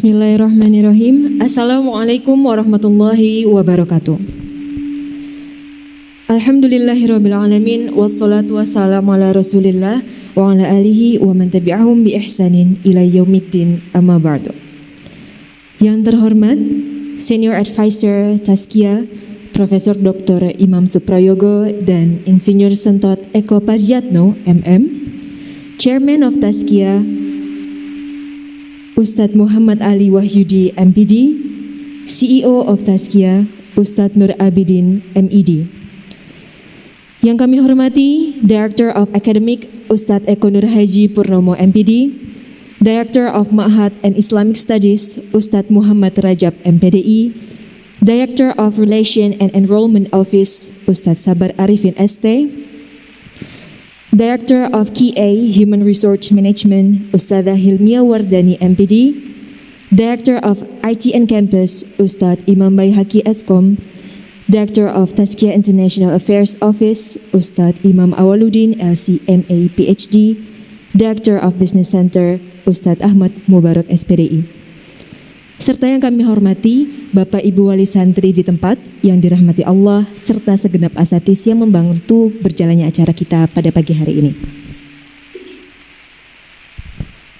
Bismillahirrahmanirrahim. Assalamualaikum warahmatullahi wabarakatuh. Alhamdulillahirrabbilalamin. Wassalatu wassalamu ala rasulillah wa ala alihi wa man tabi'ahum bi ihsanin ila yaumiddin, amma ba'du. Yang terhormat Senior Advisor Tazkiyah Profesor Dr. Imam Suprayogo dan Insinyur Sentot Eko Parjatno MM, Chairman of Tazkiyah Ustadz Muhammad Ali Wahyudi MPD, CEO of Tazkiyah Ustadz Nur Abidin MED. Yang kami hormati Director of Academic Ustadz Eko Nur Haji Purnomo MPD, Director of Ma'had and Islamic Studies Ustadz Muhammad Rajab MPDI, Director of Relation and Enrollment Office Ustadz Sabar Arifin ST, Director of QA Human Resource Management Ustadzah Hilmia Wardani MPD, Director of IT and Campus Ustadz Imam Baihaqi Eskom, Director of Tazkiyah International Affairs Office Ustadz Imam Awaludin LCMA PhD, Director of Business Center Ustadz Ahmad Mubarak SPDI. Serta yang kami hormati Bapak Ibu Wali Santri di tempat yang dirahmati Allah, serta segenap asatidz yang membantu berjalannya acara kita pada pagi hari ini.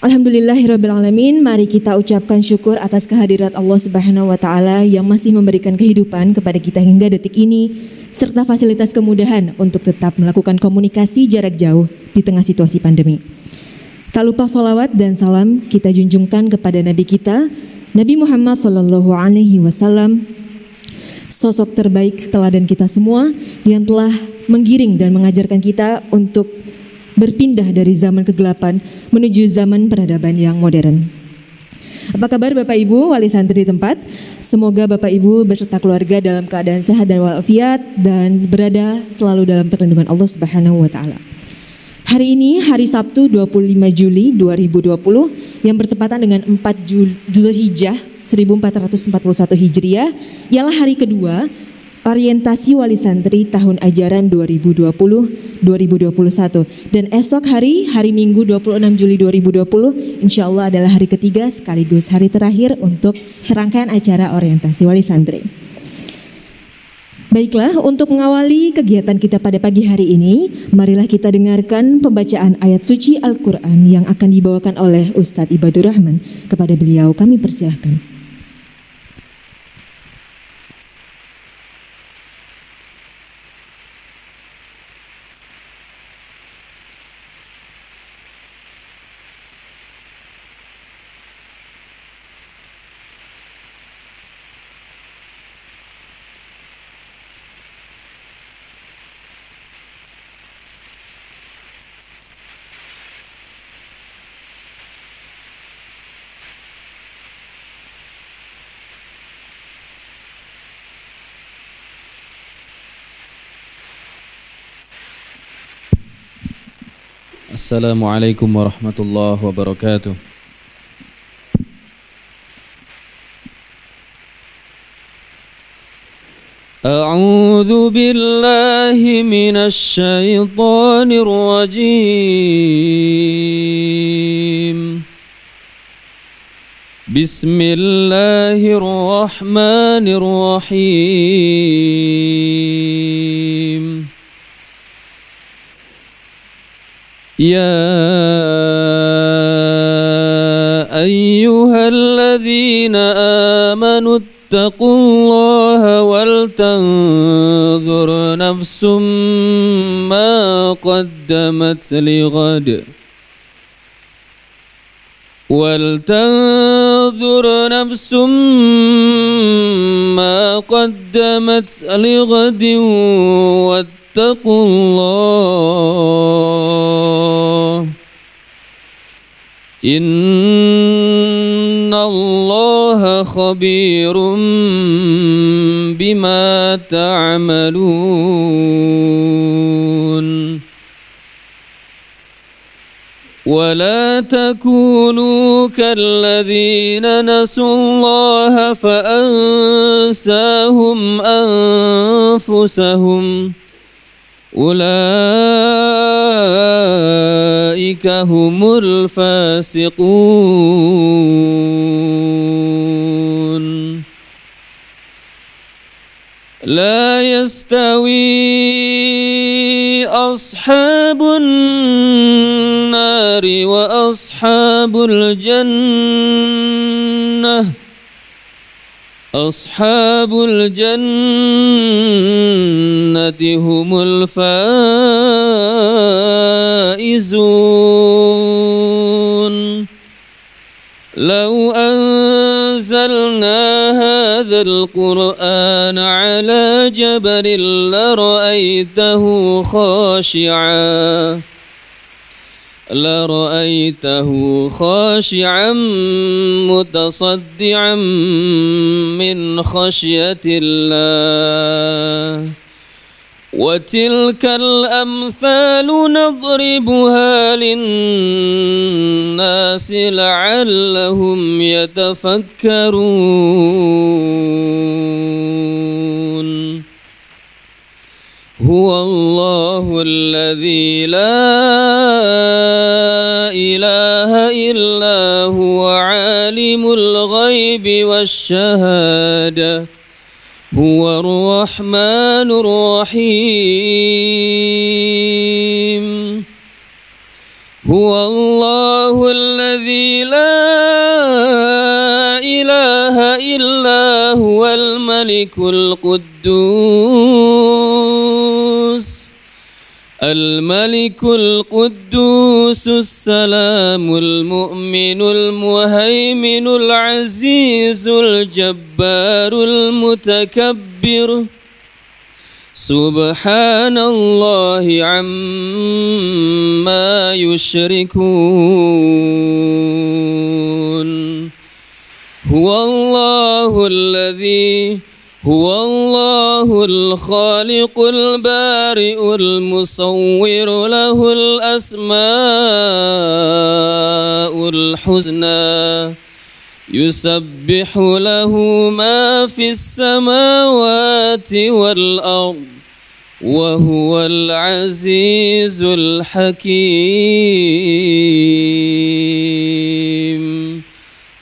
Alhamdulillahirrabbilalamin. Mari kita ucapkan syukur atas kehadirat Allah Subhanahu wa Ta'ala yang masih memberikan kehidupan kepada kita hingga detik ini, serta fasilitas kemudahan untuk tetap melakukan komunikasi jarak jauh di tengah situasi pandemi. Tak lupa sholawat dan salam kita junjungkan kepada Nabi kita Nabi Muhammad SAW, sosok terbaik teladan kita semua yang telah menggiring dan mengajarkan kita untuk berpindah dari zaman kegelapan menuju zaman peradaban yang modern. Apa kabar Bapak Ibu Wali Santri di tempat? Semoga Bapak Ibu beserta keluarga dalam keadaan sehat dan walafiat dan berada selalu dalam perlindungan Allah Subhanahu wa Ta'ala. Hari ini hari Sabtu 25 Juli 2020 yang bertepatan dengan 4 Dzulhijjah 1441 Hijriah ialah hari kedua orientasi wali santri tahun ajaran 2020-2021 dan esok hari Minggu 26 Juli 2020 insya Allah adalah hari ketiga sekaligus hari terakhir untuk serangkaian acara orientasi wali santri. Baiklah, untuk mengawali kegiatan kita pada pagi hari ini, marilah kita dengarkan pembacaan ayat suci Al-Quran yang akan dibawakan oleh Ustadz Ibadur Rahman. Kepada beliau kami persilahkan. Assalamualaikum warahmatullahi wabarakatuh. A'udzu billahi minasy syaithanir rajim. Bismillahirrahmanirrahim. يا أيها الذين آمنوا اتقوا الله ولتنظر نفس ما قدمت لغد ولتنظر نفس ما قدمت لغد واتقوا الله إن الله خبير بما تعملون ولا تكونوا كالذين نسوا الله فأنساهم أنفسهم أولئك أولئك هم الفاسقون لا يستوي أصحاب النار وأصحاب الجنة أصحاب الجنة هم الفائزون لو أنزلنا هذا القرآن على جبل لرأيته خاشعا متصدعا من خشية الله وتلك الأمثال نضربها للناس لعلهم يتفكرون هو الله الذي لا إله إلا هو عالم الغيب والشهادة هو الرحمن الرحيم هو الله الذي لا إله إلا هو الملك القدوس السلام المؤمن المهيمن العزيز الجبار المتكبر سبحان الله عما يشركون هو الله الخالق البارئ المصور له الأسماء الحسنى يسبح له ما في السماوات والأرض وهو العزيز الحكيم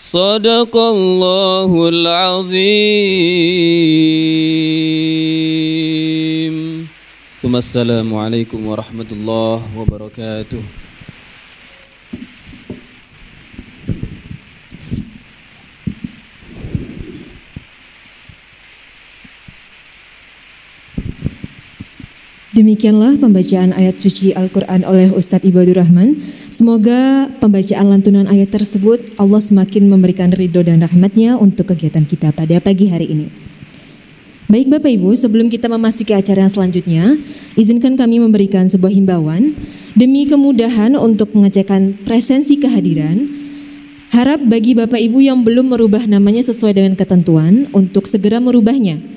صدق الله العظيم ثم السلام عليكم ورحمة الله وبركاته. Demikianlah pembacaan ayat suci Al-Quran oleh Ustadz Ibadur Rahman. Semoga pembacaan lantunan ayat tersebut Allah semakin memberikan ridho dan rahmatnya untuk kegiatan kita pada pagi hari ini. Baik Bapak Ibu, sebelum kita memasuki acara yang selanjutnya, izinkan kami memberikan sebuah himbauan. Demi kemudahan untuk mengecekkan presensi kehadiran, harap bagi Bapak Ibu yang belum merubah namanya sesuai dengan ketentuan untuk segera merubahnya.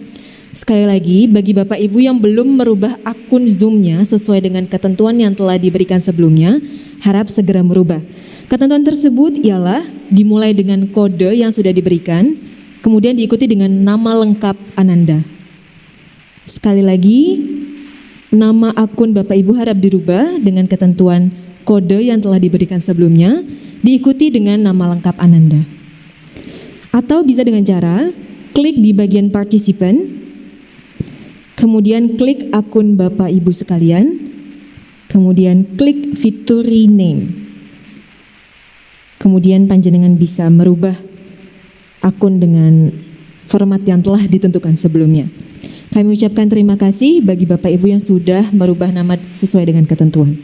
Sekali lagi, bagi Bapak Ibu yang belum merubah akun Zoom-nya sesuai dengan ketentuan yang telah diberikan sebelumnya, harap segera merubah. Ketentuan tersebut ialah dimulai dengan kode yang sudah diberikan, kemudian diikuti dengan nama lengkap Ananda. Sekali lagi, nama akun Bapak Ibu harap dirubah dengan ketentuan kode yang telah diberikan sebelumnya, diikuti dengan nama lengkap Ananda. Atau bisa dengan cara klik di bagian participant, kemudian klik akun Bapak Ibu sekalian, kemudian klik fitur rename. Kemudian panjenengan bisa merubah akun dengan format yang telah ditentukan sebelumnya. Kami ucapkan terima kasih bagi Bapak Ibu yang sudah merubah nama sesuai dengan ketentuan.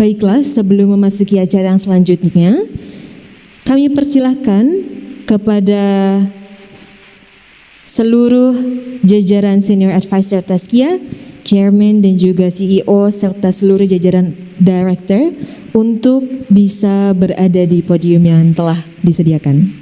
Baiklah, sebelum memasuki acara yang selanjutnya, kami persilahkan kepada seluruh jajaran Senior Advisor Tazkiyah, Chairman dan juga CEO serta seluruh jajaran Director untuk bisa berada di podium yang telah disediakan.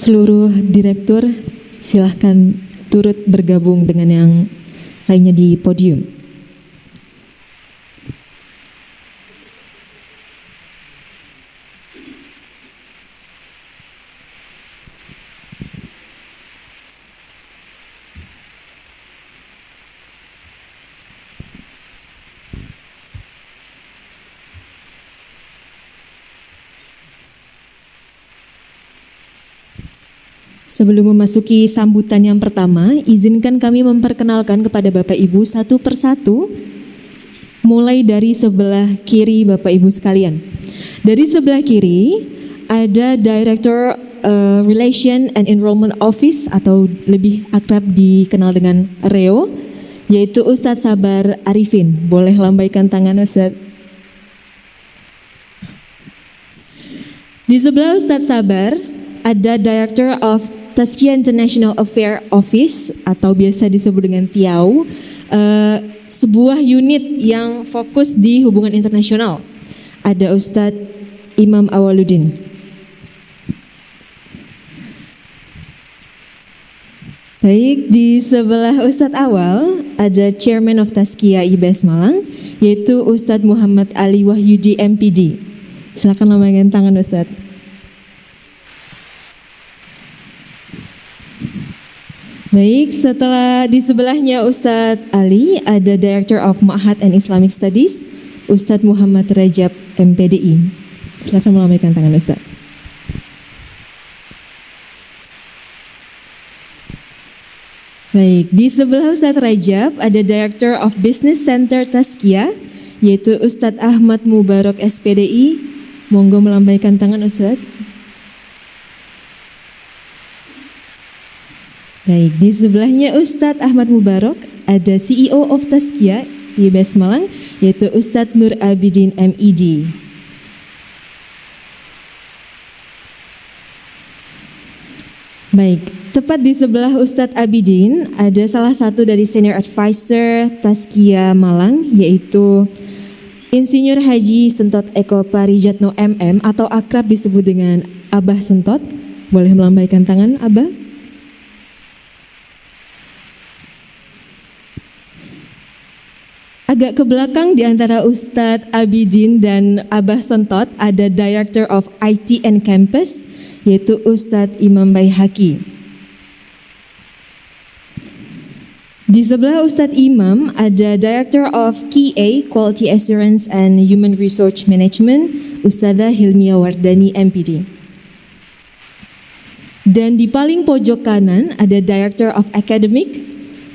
seluruh direktur silahkan turut bergabung dengan yang lainnya di podium. Sebelum memasuki sambutan yang pertama, izinkan kami memperkenalkan kepada Bapak Ibu satu persatu, mulai dari sebelah kiri Bapak Ibu sekalian. Dari sebelah kiri ada Director Relation and Enrollment Office atau lebih akrab dikenal dengan REO, yaitu Ustadz Sabar Arifin. Boleh lambaikan tangan Ustadz. Di sebelah Ustadz Sabar ada Director of Tazkiyah International Affairs Office atau biasa disebut dengan TIAO, sebuah unit yang fokus di hubungan internasional. Ada Ustadz Imam Awaluddin. Baik, di sebelah Ustadz Awal ada Chairman of Tazkiyah IBS Malang, yaitu Ustadz Muhammad Ali Wahyudi MPD. Silakan lambaikan tangan Ustadz. Baik, setelah di sebelahnya Ustadz Ali ada Director of Ma'had and Islamic Studies, Ustadz Muhammad Rajab MPDI. Silakan melambaikan tangan Ustadz. Baik, di sebelah Ustadz Rajab ada Director of Business Center Tazkiyah, yaitu Ustadz Ahmad Mubarak SPDI. Monggo melambaikan tangan Ustadz. Baik, di sebelahnya Ustadz Ahmad Mubarak ada CEO of Tazkiyah IBS Malang, yaitu Ustadz Nur Abidin MED. Baik, tepat di sebelah Ustadz Abidin ada salah satu dari Senior Advisor Tazkiyah Malang, yaitu Insinyur Haji Sentot Eko Parijatno MM atau akrab disebut dengan Abah Sentot. Boleh melambaikan tangan Abah. Agak ke belakang di antara Ustadz Abidin dan Abah Sentot ada Director of IT and Campus, yaitu Ustadz Imam Baihaqi. Di sebelah Ustadz Imam ada Director of QA Quality Assurance and Human Resource Management, Ustadzah Hilmia Wardani MPD. Dan di paling pojok kanan ada Director of Academic,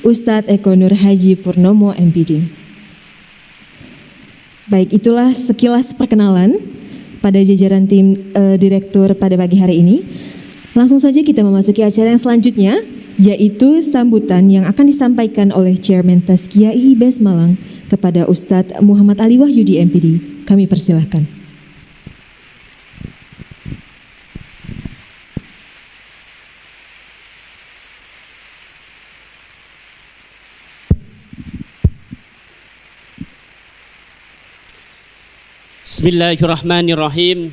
Ustadz Eko Nur Haji Purnomo MPD. Baik, itulah sekilas perkenalan pada jajaran tim direktur pada pagi hari ini. Langsung saja kita memasuki acara yang selanjutnya, yaitu sambutan yang akan disampaikan oleh Chairman Tazkiyah IBS Malang kepada Ustadz Muhammad Ali Wahyudi MPD. Kami persilahkan. Bismillahirrahmanirrahim.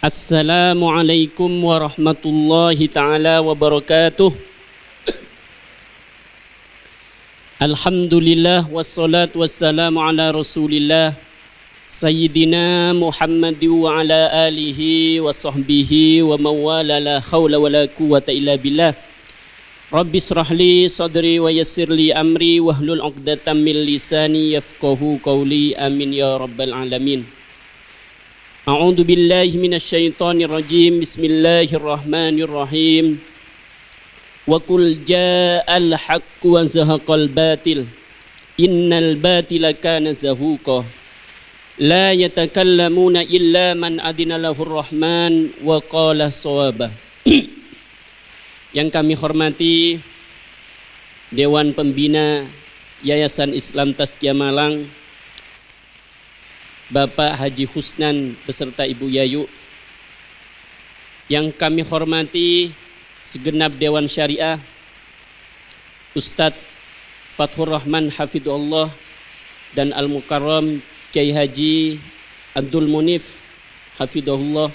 Assalamualaikum warahmatullahi ta'ala wabarakatuh. Alhamdulillah wassalatu wassalamu ala rasulillah Sayyidina Muhammad wa ala alihi wa sahbihi wa mawala la khawla wa la quwata illa billah. Rabbi israhli sadri wa yassirli amri wahlul 'uqdatam min lisani yafqahu qawli. Amin ya rabbal alamin. A'udzu billahi minasyaitonir rajim. Bismillahirrahmanirrahim. Wa qul ja'al haqqu wa zahaqal batil. Innal batila kana zahuqa. La yatakallamuna illa man adina lahur rahman wa qala shawaba. Yang kami hormati Dewan Pembina Yayasan Islam Tazkiyah Malang, Bapak Haji Husnan beserta Ibu Yayu. Yang kami hormati segenap Dewan Syariah, Ustadz Fathur Rahman Hafidullah dan Al-Mukarram Kiai Haji Abdul Munif Hafidullah.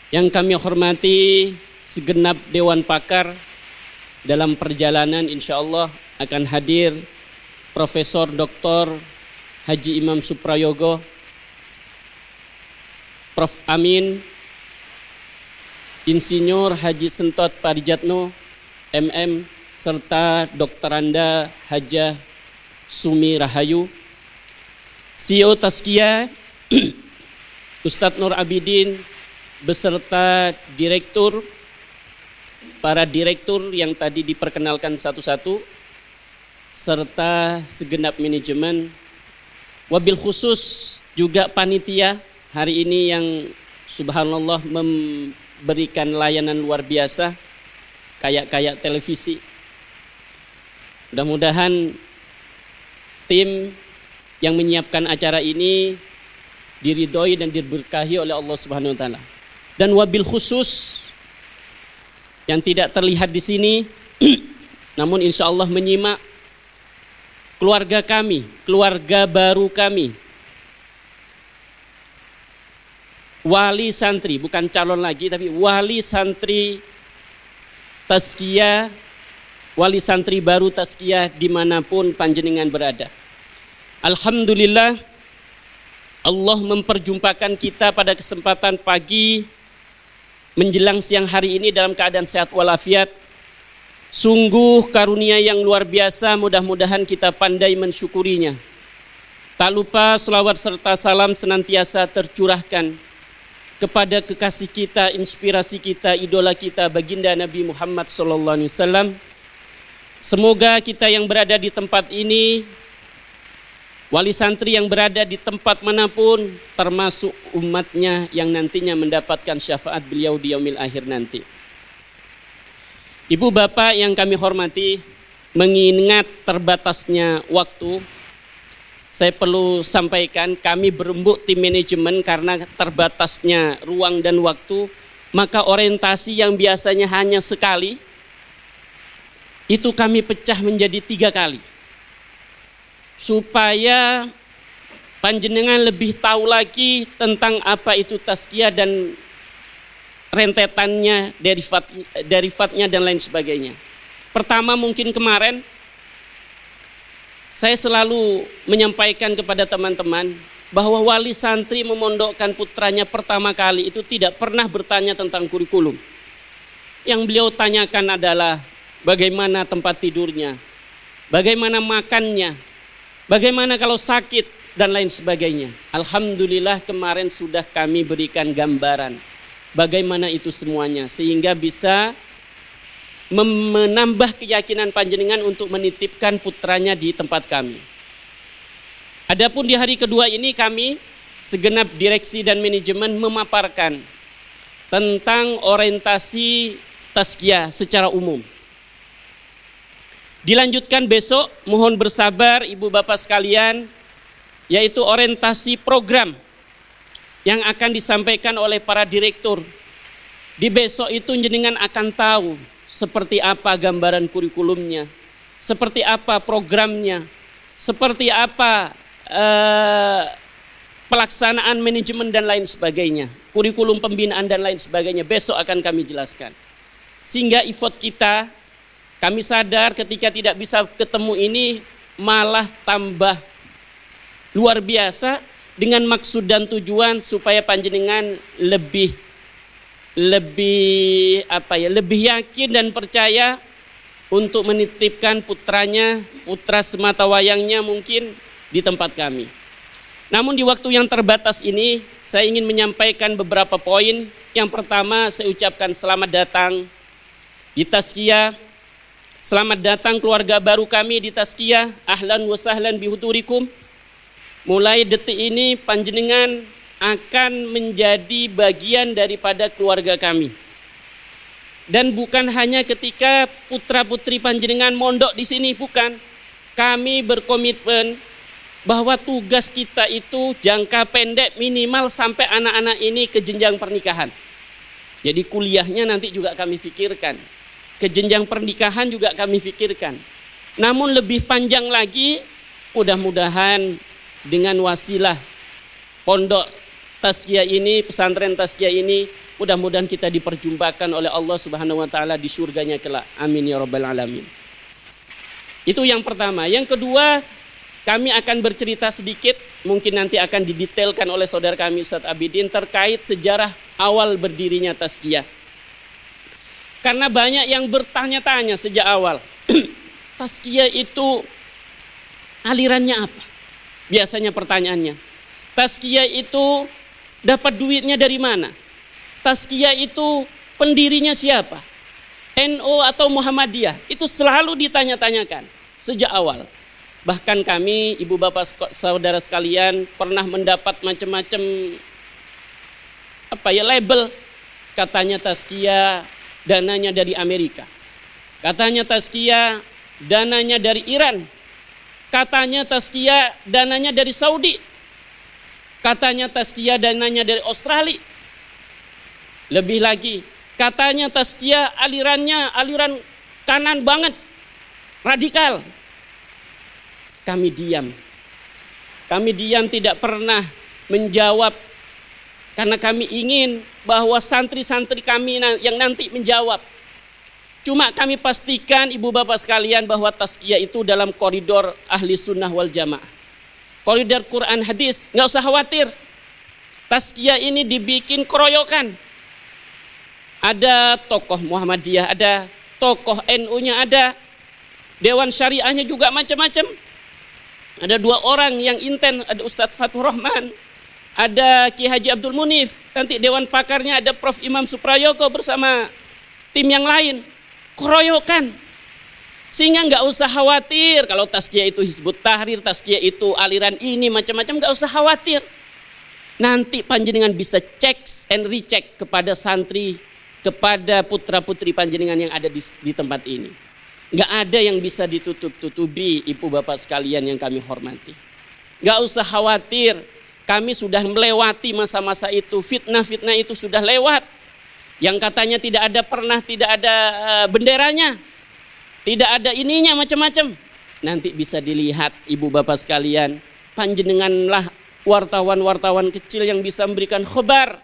Yang kami hormati segenap Dewan Pakar dalam perjalanan insya Allah akan hadir Profesor Dr. Haji Imam Suprayogo, Prof. Amin, Insinyur Haji Sentot Parijatno, MM, serta Dr. Anda Hajah Sumi Rahayu, CEO Tazkiyah, Ustadz Nur Abidin, beserta direktur, para direktur yang tadi diperkenalkan satu-satu, serta segenap manajemen, wabil khusus juga panitia hari ini yang subhanallah memberikan layanan luar biasa, kayak televisi. Mudah-mudahan tim yang menyiapkan acara ini diridhoi dan diberkahi oleh Allah Subhanahu wa taala. Dan wabil khusus yang tidak terlihat di sini namun insya Allah menyimak keluarga kami, keluarga baru kami, wali santri, bukan calon lagi tapi wali santri Tazkiyah, wali santri baru Tazkiyah dimanapun panjenengan berada. Alhamdulillah Allah memperjumpakan kita pada kesempatan pagi menjelang siang hari ini dalam keadaan sehat walafiat. Sungguh karunia yang luar biasa, mudah-mudahan kita pandai mensyukurinya. Tak lupa selawat serta salam senantiasa tercurahkan kepada kekasih kita, inspirasi kita, idola kita, baginda Nabi Muhammad SAW. Semoga kita yang berada di tempat ini, wali santri yang berada di tempat manapun, termasuk umatnya yang nantinya mendapatkan syafaat beliau di yaumil akhir nanti. Ibu bapak yang kami hormati, mengingat terbatasnya waktu, saya perlu sampaikan kami berembuk tim manajemen karena terbatasnya ruang dan waktu, maka orientasi yang biasanya hanya sekali, itu kami pecah menjadi 3 kali. Supaya panjenengan lebih tahu lagi tentang apa itu tazkiyah dan rentetannya, derivatnya dan lain sebagainya. Pertama mungkin kemarin saya selalu menyampaikan kepada teman-teman bahwa wali santri memondokkan putranya pertama kali itu tidak pernah bertanya tentang kurikulum. Yang beliau tanyakan adalah bagaimana tempat tidurnya, bagaimana makannya, bagaimana kalau sakit dan lain sebagainya. Alhamdulillah kemarin sudah kami berikan gambaran bagaimana itu semuanya sehingga bisa menambah keyakinan panjenengan untuk menitipkan putranya di tempat kami. Adapun di hari kedua ini kami segenap direksi dan manajemen memaparkan tentang orientasi tazkiyah secara umum. Dilanjutkan besok, mohon bersabar ibu bapak sekalian, yaitu orientasi program yang akan disampaikan oleh para direktur. Di besok itu jenengan akan tahu seperti apa gambaran kurikulumnya, seperti apa programnya, seperti apa pelaksanaan manajemen dan lain sebagainya, kurikulum pembinaan dan lain sebagainya. Besok akan kami jelaskan. Sehingga effort kita, kami sadar ketika tidak bisa ketemu ini malah tambah luar biasa dengan maksud dan tujuan supaya panjenengan lebih yakin dan percaya untuk menitipkan putranya, putra semata wayangnya mungkin di tempat kami. Namun di waktu yang terbatas ini saya ingin menyampaikan beberapa poin. Yang pertama, saya ucapkan selamat datang di Tazkiyah. Selamat datang keluarga baru kami di Tazkiyah. Ahlan wa sahlan bihudurikum. Mulai detik ini panjenengan akan menjadi bagian daripada keluarga kami. Dan bukan hanya ketika putra-putri panjenengan mondok di sini, bukan. Kami berkomitmen bahwa tugas kita itu jangka pendek minimal sampai anak-anak ini ke jenjang pernikahan. Jadi kuliahnya nanti juga kami pikirkan. Ke jenjang pernikahan juga kami pikirkan. Namun lebih panjang lagi, mudah-mudahan dengan wasilah pondok Tazkiyah ini, pesantren Tazkiyah ini Mudah-mudahan kita diperjumpakan oleh Allah Subhanahu wa taala di surganya kelak. Amin ya rabbal alamin. Itu yang pertama. Yang kedua, kami akan bercerita sedikit, mungkin nanti akan didetailkan oleh saudara kami Ustadz Abidin terkait sejarah awal berdirinya Tazkiyah. Karena banyak yang bertanya-tanya sejak awal, Tazkiyah itu alirannya apa? Biasanya pertanyaannya, Tazkiyah itu dapat duitnya dari mana? Tazkiyah itu pendirinya siapa? NU atau Muhammadiyah? Itu selalu ditanya-tanyakan sejak awal. Bahkan kami, ibu bapak saudara sekalian, pernah mendapat macam-macam label. Katanya Tazkiyah dananya dari Amerika. Katanya Tazkiyah dananya dari Iran. Katanya Tazkiyah dananya dari Saudi. Katanya Tazkiyah dananya dari Australia. Lebih lagi, katanya Tazkiyah alirannya aliran kanan banget, radikal. Kami diam tidak pernah menjawab, karena kami ingin bahwa santri-santri kami yang nanti menjawab. Cuma kami pastikan ibu bapak sekalian bahwa Tazkiyah itu dalam koridor ahli sunnah wal jamaah, koridor Quran hadis. Nggak usah khawatir, Tazkiyah ini dibikin keroyokan. Ada tokoh Muhammadiyah, ada tokoh NU-nya, ada Dewan Syariahnya juga macam-macam. Ada 2 orang yang inten, ada Ustadz Fathur Rahman, ada Ki Haji Abdul Munif, nanti Dewan Pakarnya ada Prof. Imam Suprayogo bersama tim yang lain. Keroyokan. Sehingga nggak usah khawatir kalau Tazkiyah itu Hizbut Tahrir, Tazkiyah itu aliran ini macam-macam, nggak usah khawatir. Nanti panjenengan bisa cek and recheck kepada santri, kepada putra-putri panjenengan yang ada di tempat ini. Nggak ada yang bisa ditutup-tutupi ibu bapak sekalian yang kami hormati. Nggak usah khawatir, kami sudah melewati masa-masa itu, fitnah-fitnah itu sudah lewat. Yang katanya tidak ada benderanya, tidak ada ininya macam-macam. Nanti bisa dilihat ibu bapak sekalian, panjenenganlah wartawan-wartawan kecil yang bisa memberikan khabar,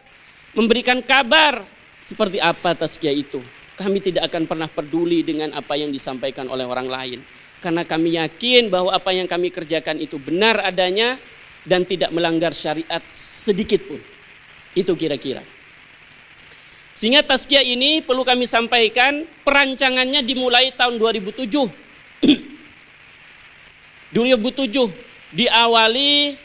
memberikan kabar seperti apa Tazkiyah itu. Kami tidak akan pernah peduli dengan apa yang disampaikan oleh orang lain. Karena kami yakin bahwa apa yang kami kerjakan itu benar adanya dan tidak melanggar syariat sedikit pun. Itu kira-kira. Sehingga Tazkiyah ini perlu kami sampaikan, perancangannya dimulai tahun 2007. 2007 diawali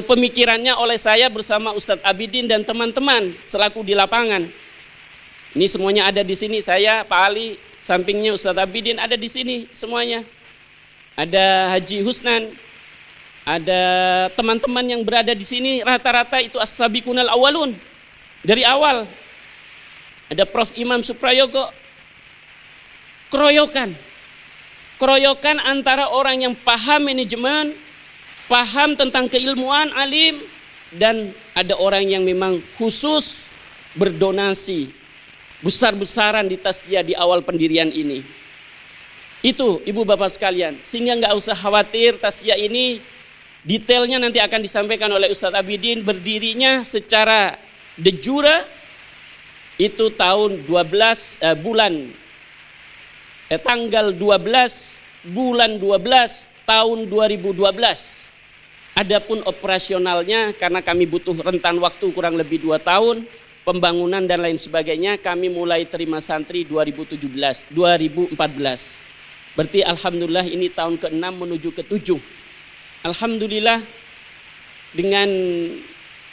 pemikirannya oleh saya bersama Ustadz Abidin dan teman-teman selaku di lapangan. Ini semuanya ada di sini, saya, Pak Ali, sampingnya Ustadz Abidin ada di sini semuanya. Ada Haji Husnan, ada teman-teman yang berada di sini, rata-rata itu as-sabiqunal awalun. Dari awal. Ada Prof. Imam Suprayogo. Keroyokan antara orang yang paham manajemen, paham tentang keilmuan, alim, dan ada orang yang memang khusus berdonasi besar-besaran di Tazkiyah di awal pendirian ini. Itu ibu bapak sekalian, sehingga nggak usah khawatir. Tazkiyah ini detailnya nanti akan disampaikan oleh Ustadz Abidin. Berdirinya secara de jure itu tahun tanggal 12 bulan 12 tahun 2012. Adapun operasionalnya, karena kami butuh rentan waktu kurang lebih 2 tahun, pembangunan dan lain sebagainya, kami mulai terima santri 2014. Berarti alhamdulillah ini tahun ke-6 menuju ke-7. Alhamdulillah dengan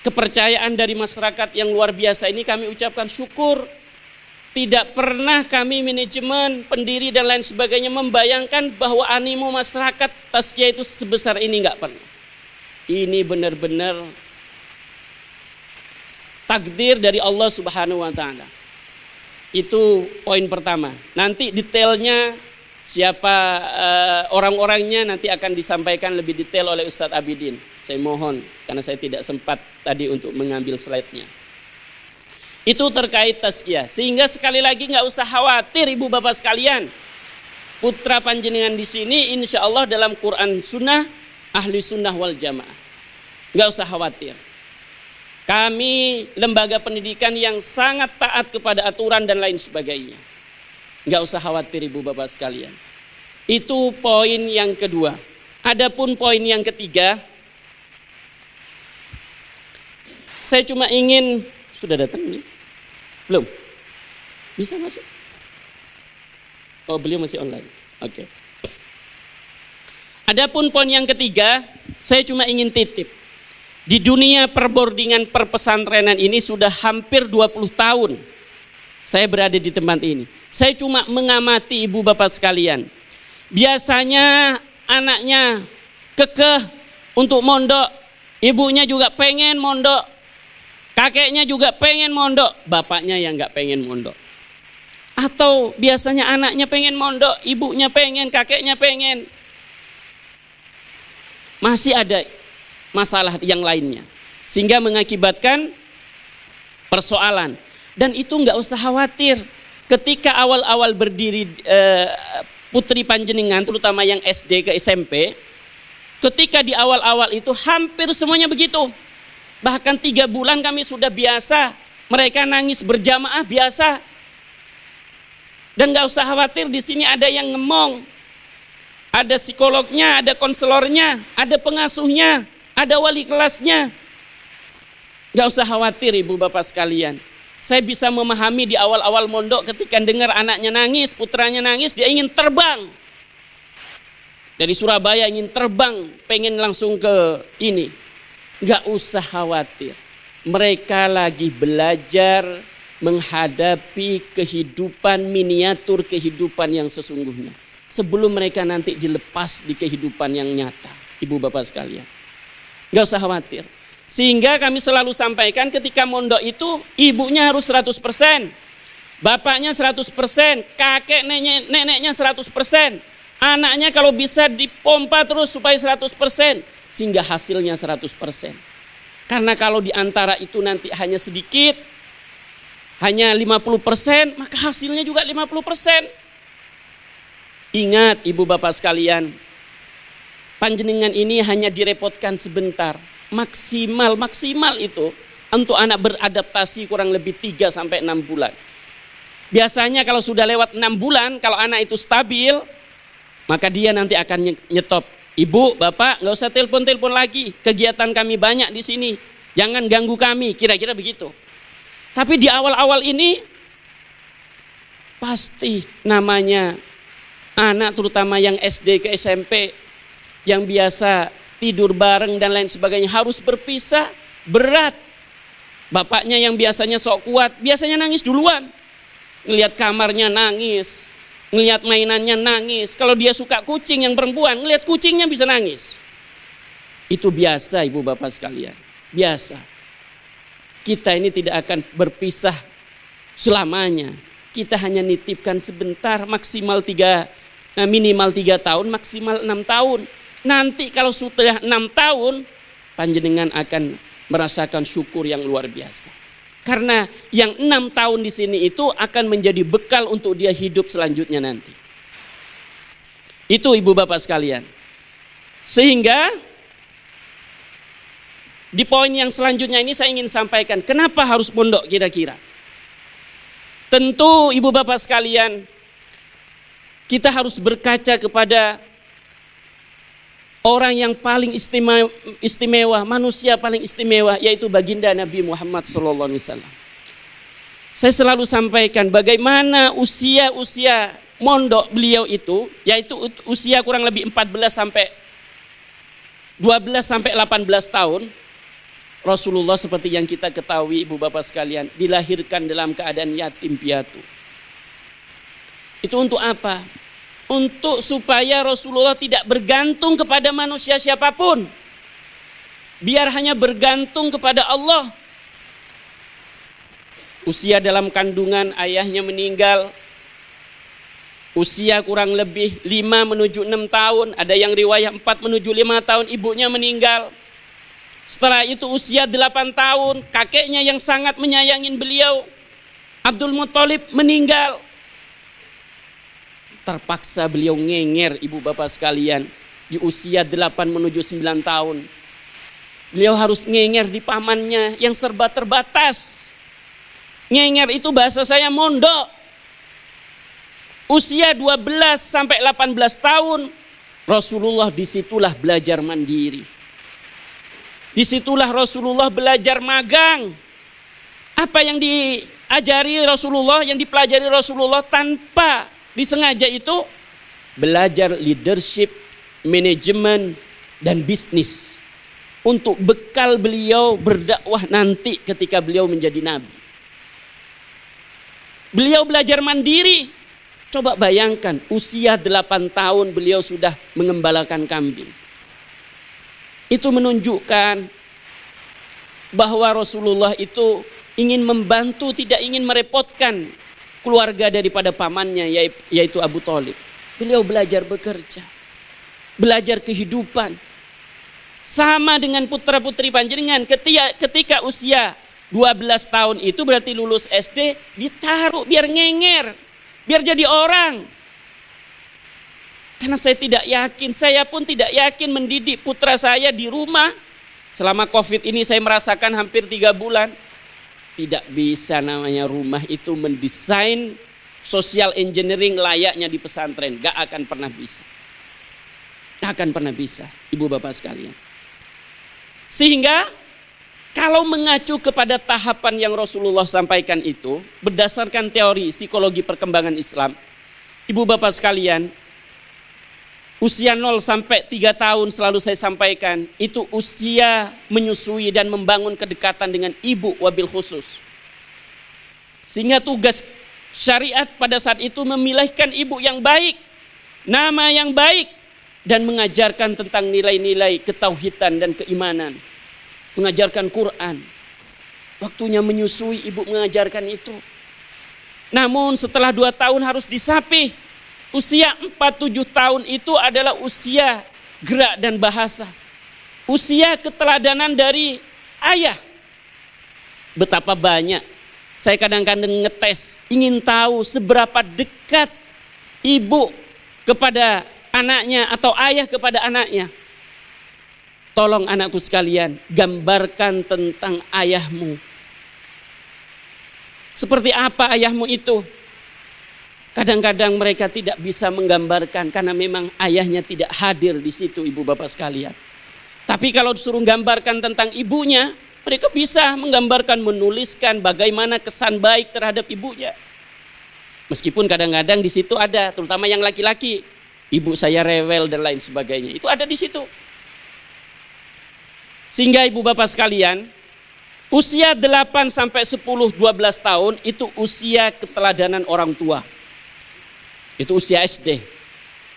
kepercayaan dari masyarakat yang luar biasa ini kami ucapkan syukur. Tidak pernah kami manajemen, pendiri dan lain sebagainya membayangkan bahwa animo masyarakat Tazkiyah itu sebesar ini, enggak pernah. Ini benar-benar takdir dari Allah Subhanahu wa taala. Itu poin pertama. Nanti detailnya siapa orang-orangnya nanti akan disampaikan lebih detail oleh Ustadz Abidin. Saya mohon karena saya tidak sempat tadi untuk mengambil slide-nya. Itu terkait Tazkiyah. Sehingga sekali lagi nggak usah khawatir ibu bapak sekalian. Putra panjenengan di sini insya Allah dalam Quran Sunnah ahli sunnah wal jamaah. Nggak usah khawatir. Kami lembaga pendidikan yang sangat taat kepada aturan dan lain sebagainya. Nggak usah khawatir ibu bapak sekalian. Itu poin yang kedua. Adapun poin yang ketiga, saya cuma ingin, sudah datang nih? Belum? Bisa masuk? Oh, beliau masih online. Oke. Adapun poin yang ketiga, saya cuma ingin titip. Di dunia perbordingan perpesantrenan ini sudah hampir 20 tahun saya berada di tempat ini. Saya cuma mengamati ibu bapak sekalian. Biasanya anaknya kekeh untuk mondok, ibunya juga pengen mondok, kakeknya juga pengen mondok, bapaknya yang nggak pengen mondok. Atau biasanya anaknya pengen mondok, ibunya pengen, kakeknya pengen. Masih ada masalah yang lainnya, sehingga mengakibatkan persoalan. Dan itu nggak usah khawatir. Ketika awal-awal berdiri putri panjenengan, terutama yang SD ke SMP, ketika di awal-awal itu hampir semuanya begitu. Bahkan 3 bulan kami sudah biasa, mereka nangis berjamaah biasa. Dan nggak usah khawatir, di sini ada yang ngemong, ada psikolognya, ada konselornya, ada pengasuhnya, ada wali kelasnya. Gak usah khawatir ibu bapak sekalian. Saya bisa memahami di awal-awal mondok ketika dengar anaknya nangis, putranya nangis, dia ingin terbang. Dari Surabaya ingin terbang, pengen langsung ke ini. Gak usah khawatir. Mereka lagi belajar menghadapi kehidupan, miniatur kehidupan yang sesungguhnya. Sebelum mereka nanti dilepas di kehidupan yang nyata. Ibu bapak sekalian. Gak usah khawatir. Sehingga kami selalu sampaikan ketika mondok itu ibunya harus 100%. Bapaknya 100%. Kakek neneknya 100%. Anaknya kalau bisa dipompa terus supaya 100%. Sehingga hasilnya 100%. Karena kalau diantara itu nanti hanya sedikit, hanya 50%, maka hasilnya juga 50%. Ingat ibu bapak sekalian, panjenengan ini hanya direpotkan sebentar, maksimal itu untuk anak beradaptasi kurang lebih 3 sampai 6 bulan. Biasanya kalau sudah lewat 6 bulan, kalau anak itu stabil, maka dia nanti akan nyetop. Ibu, bapak, nggak usah telepon lagi. Kegiatan kami banyak di sini. Jangan ganggu kami, kira-kira begitu. Tapi di awal-awal ini pasti namanya anak terutama yang SD ke SMP yang biasa tidur bareng dan lain sebagainya harus berpisah, berat. Bapaknya yang biasanya sok kuat, biasanya nangis duluan. Ngelihat kamarnya nangis, ngelihat mainannya nangis. Kalau dia suka kucing yang perempuan, ngelihat kucingnya bisa nangis. Itu biasa ibu bapak sekalian, biasa. Kita ini tidak akan berpisah selamanya. Kita hanya nitipkan sebentar, minimal 3 tahun, maksimal 6 tahun. Nanti kalau sudah 6 tahun, panjenengan akan merasakan syukur yang luar biasa. Karena yang 6 tahun di sini itu akan menjadi bekal untuk dia hidup selanjutnya nanti. Itu ibu bapak sekalian. Sehingga di poin yang selanjutnya ini saya ingin sampaikan, kenapa harus pondok kira-kira? Tentu ibu bapak sekalian, kita harus berkaca kepada orang yang paling istimewa, manusia paling istimewa, yaitu baginda Nabi Muhammad SAW. Saya selalu sampaikan bagaimana usia mondok beliau itu, yaitu usia kurang lebih 12 sampai 18 tahun. Rasulullah seperti yang kita ketahui ibu bapak sekalian, dilahirkan dalam keadaan yatim piatu. Itu untuk apa? Untuk supaya Rasulullah tidak bergantung kepada manusia siapapun. Biar hanya bergantung kepada Allah. Usia dalam kandungan ayahnya meninggal. Usia kurang lebih 5 menuju 6 tahun. Ada yang riwayat 4 menuju 5 tahun ibunya meninggal. Setelah itu usia 8 tahun, kakeknya yang sangat menyayangin beliau, Abdul Muthalib, meninggal. Terpaksa beliau ngenger ibu bapak sekalian di usia 8 menuju 9 tahun. Beliau harus ngenger di pamannya yang serba terbatas. Ngenger itu bahasa saya mondok. Usia 12 sampai 18 tahun, Rasulullah disitulah belajar mandiri. Disitulah Rasulullah belajar magang. Apa yang diajari Rasulullah, yang dipelajari Rasulullah tanpa disengaja itu belajar leadership, manajemen, dan bisnis. Untuk bekal beliau berdakwah nanti ketika beliau menjadi nabi. Beliau belajar mandiri. Coba bayangkan, usia 8 tahun beliau sudah mengembalakan kambing. Itu menunjukkan bahwa Rasulullah itu ingin membantu, tidak ingin merepotkan keluarga daripada pamannya, yaitu Abu Thalib. Beliau belajar bekerja, belajar kehidupan. Sama dengan putra-putri panjenengan, ketika usia 12 tahun itu berarti lulus SD, ditaruh biar ngenger, biar jadi orang. Karena saya pun tidak yakin mendidik putra saya di rumah. Selama COVID ini saya merasakan hampir 3 bulan. Tidak bisa namanya rumah itu mendesain social engineering layaknya di pesantren. Gak akan pernah bisa. Gak akan pernah bisa, ibu bapak sekalian. Sehingga kalau mengacu kepada tahapan yang Rasulullah sampaikan itu, berdasarkan teori psikologi perkembangan Islam, ibu bapak sekalian, usia 0 sampai 3 tahun selalu saya sampaikan, itu usia menyusui dan membangun kedekatan dengan ibu wabil khusus. Sehingga tugas syariat pada saat itu memilihkan ibu yang baik, nama yang baik, dan mengajarkan tentang nilai-nilai ketauhidan dan keimanan. Mengajarkan Quran. Waktunya menyusui ibu mengajarkan itu. Namun setelah 2 tahun harus disapih. Usia 4-7 tahun itu adalah usia gerak dan bahasa. Usia keteladanan dari ayah. Betapa banyak. Saya kadang-kadang ngetes, ingin tahu seberapa dekat ibu kepada anaknya atau ayah kepada anaknya. Tolong anakku sekalian, gambarkan tentang ayahmu. Seperti apa ayahmu itu? Kadang-kadang mereka tidak bisa menggambarkan karena memang ayahnya tidak hadir di situ, ibu bapak sekalian. Tapi kalau disuruh gambarkan tentang ibunya, mereka bisa menggambarkan, menuliskan bagaimana kesan baik terhadap ibunya. Meskipun kadang-kadang di situ ada, terutama yang laki-laki, ibu saya rewel dan lain sebagainya. Itu ada di situ. Sehingga ibu bapak sekalian, usia 8 sampai 10, 12 tahun itu usia keteladanan orang tua. Itu usia SD.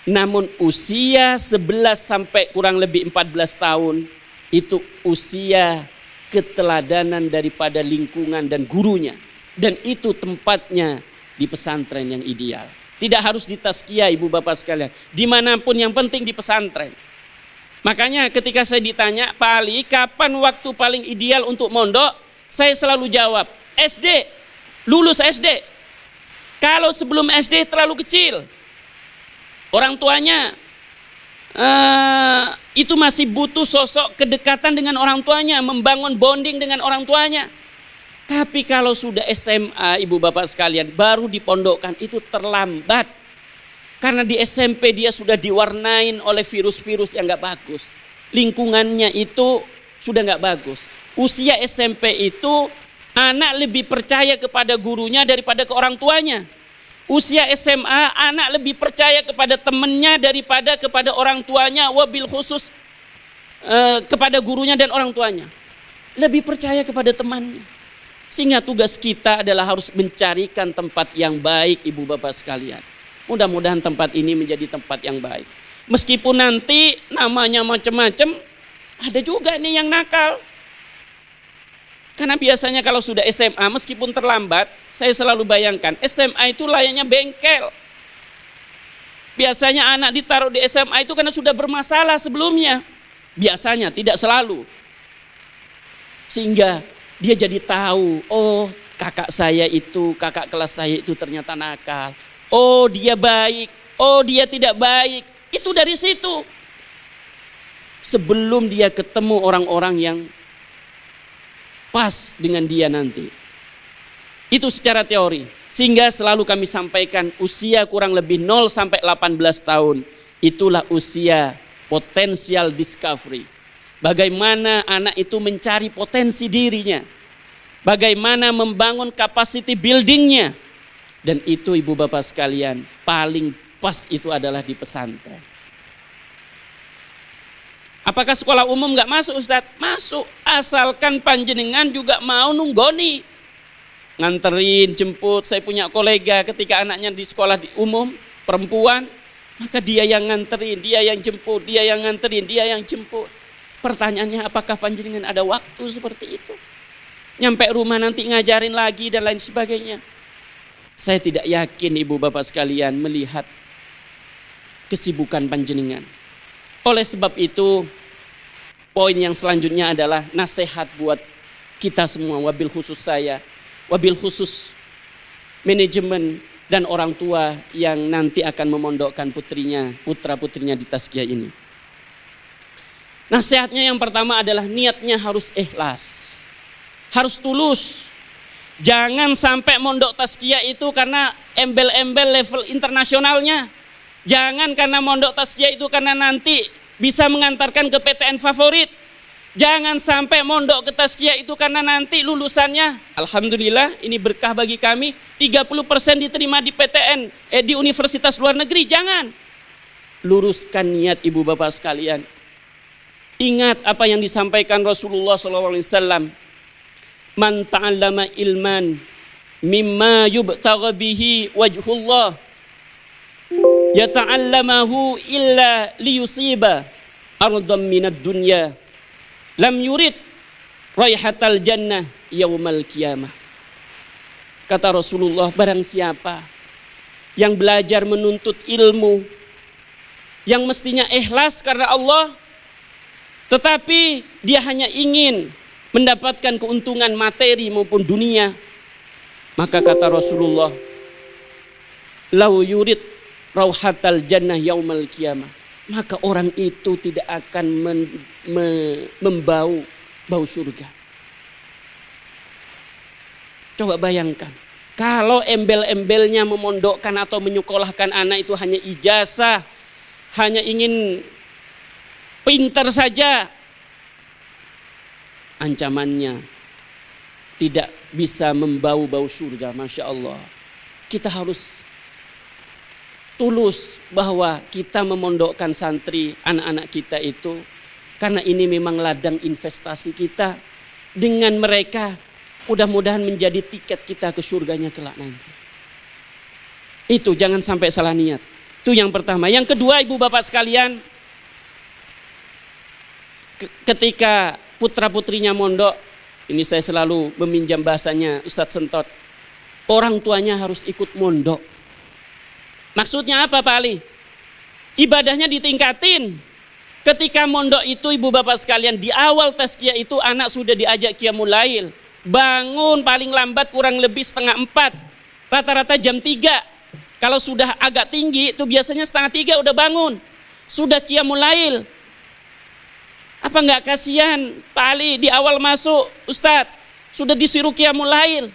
Namun usia 11 sampai kurang lebih 14 tahun itu usia keteladanan daripada lingkungan dan gurunya. Dan itu tempatnya di pesantren yang ideal. Tidak harus di tazkiyah ibu bapak sekalian. Dimanapun yang penting di pesantren. Makanya ketika saya ditanya, Pak Ali, kapan waktu paling ideal untuk mondok? Saya selalu jawab, SD, lulus SD. Kalau sebelum SD terlalu kecil, orang tuanya itu masih butuh sosok kedekatan dengan orang tuanya, membangun bonding dengan orang tuanya. Tapi kalau sudah SMA, ibu bapak sekalian, baru dipondokkan, itu terlambat. Karena di SMP dia sudah diwarnain oleh virus-virus yang gak bagus. Lingkungannya itu sudah gak bagus. Usia SMP itu anak lebih percaya kepada gurunya daripada ke orang tuanya. Usia SMA anak lebih percaya kepada temannya daripada kepada orang tuanya, wabil khusus kepada gurunya dan orang tuanya. Lebih percaya kepada temannya. Sehingga tugas kita adalah harus mencarikan tempat yang baik ibu bapak sekalian. Mudah-mudahan tempat ini menjadi tempat yang baik. Meskipun nanti namanya macam-macam, ada juga nih yang nakal. Karena biasanya kalau sudah SMA, meskipun terlambat, saya selalu bayangkan SMA itu layaknya bengkel. Biasanya anak ditaruh di SMA itu karena sudah bermasalah sebelumnya. Biasanya, tidak selalu. Sehingga dia jadi tahu, oh kakak saya itu, kakak kelas saya itu ternyata nakal. Oh dia baik, oh dia tidak baik. Itu dari situ. sebelum dia ketemu orang-orang yang pas dengan dia nanti. Itu secara teori. Sehingga selalu kami sampaikan usia kurang lebih 0 sampai 18 tahun. Itulah usia potensial discovery. Bagaimana anak itu mencari potensi dirinya. Bagaimana membangun capacity buildingnya. Dan itu ibu bapak sekalian, paling pas itu adalah di pesantren. Apakah sekolah umum gak masuk Ustadz? Masuk, asalkan panjenengan juga mau nunggoni. Nganterin, jemput. Saya punya kolega ketika anaknya di sekolah di umum, perempuan, maka dia yang nganterin, dia yang jemput, dia yang nganterin, dia yang jemput. Pertanyaannya, apakah panjenengan ada waktu seperti itu? Nyampe rumah nanti ngajarin lagi dan lain sebagainya. Saya tidak yakin ibu bapak sekalian melihat kesibukan panjenengan. Oleh sebab itu, poin yang selanjutnya adalah nasihat buat kita semua, wabil khusus saya, wabil khusus manajemen dan orang tua yang nanti akan memondokkan putrinya, putra putrinya di Tazkiyah ini. Nasihatnya yang pertama adalah niatnya harus ikhlas, harus tulus. Jangan sampai mondok Tazkiyah itu karena embel-embel level internasionalnya. Jangan karena mondok Tazkiyah itu karena nanti bisa mengantarkan ke PTN favorit. Jangan sampai mondok ke Tazkiyah itu karena nanti lulusannya, alhamdulillah ini berkah bagi kami, 30% diterima di PTN, di universitas luar negeri. Jangan. Luruskan niat ibu bapak sekalian. Ingat apa yang disampaikan Rasulullah SAW. Man ta'allama ilman mimma yubtagha bihi wajhullah yata'allamahu illa liyusiba ardam minad dunya lam yurid raihatal jannah yaumal qiyamah. Kata Rasulullah, barang siapa yang belajar menuntut ilmu yang mestinya ikhlas karena Allah, tetapi dia hanya ingin mendapatkan keuntungan materi maupun dunia, maka kata Rasulullah, lau yurid rauhatal jannah yaumal qiyamah, maka orang itu tidak akan membau bau surga. Coba bayangkan, kalau embel-embelnya memondokkan atau menyekolahkan anak itu hanya ijazah, hanya ingin pintar saja, ancamannya tidak bisa membau-bau surga. Masya Allah. Kita harus tulus bahwa kita memondokkan santri, anak-anak kita itu, karena ini memang ladang investasi kita. Dengan mereka mudah-mudahan menjadi tiket kita ke surganya kelak nanti. Itu jangan sampai salah niat. Itu yang pertama. Yang kedua, ibu bapak sekalian, ketika putra putrinya mondok, ini saya selalu meminjam bahasanya Ustadz Sentot, orang tuanya harus ikut mondok. Maksudnya apa Pak Ali? Ibadahnya ditingkatin. Ketika mondok itu ibu bapak sekalian, di awal Tazkiyah itu anak sudah diajak qiyamul lail. Bangun paling lambat kurang lebih 3:30, rata-rata jam 3. Kalau sudah agak tinggi itu biasanya 2:30 udah bangun, sudah qiyamul lail. Apa enggak kasihan Pak Ali di awal masuk, Ustadz sudah disuruh qiyamul lail?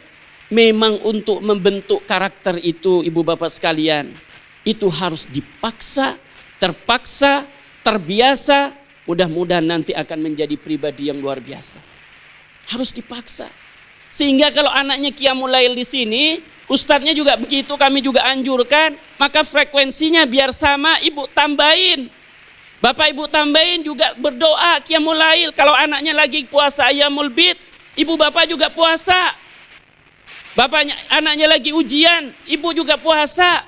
Memang untuk membentuk karakter itu ibu bapak sekalian, itu harus dipaksa, terpaksa, terbiasa. Mudah-mudahan nanti akan menjadi pribadi yang luar biasa. Harus dipaksa. Sehingga kalau anaknya qiyamul lail di sini, ustadznya juga begitu, kami juga anjurkan, maka frekuensinya biar sama, ibu tambahin. Bapak ibu tambahin juga berdoa qiyamul lail. Kalau anaknya lagi puasa ayyamul bid, ibu bapak juga puasa. Bapaknya anaknya lagi ujian, ibu juga puasa.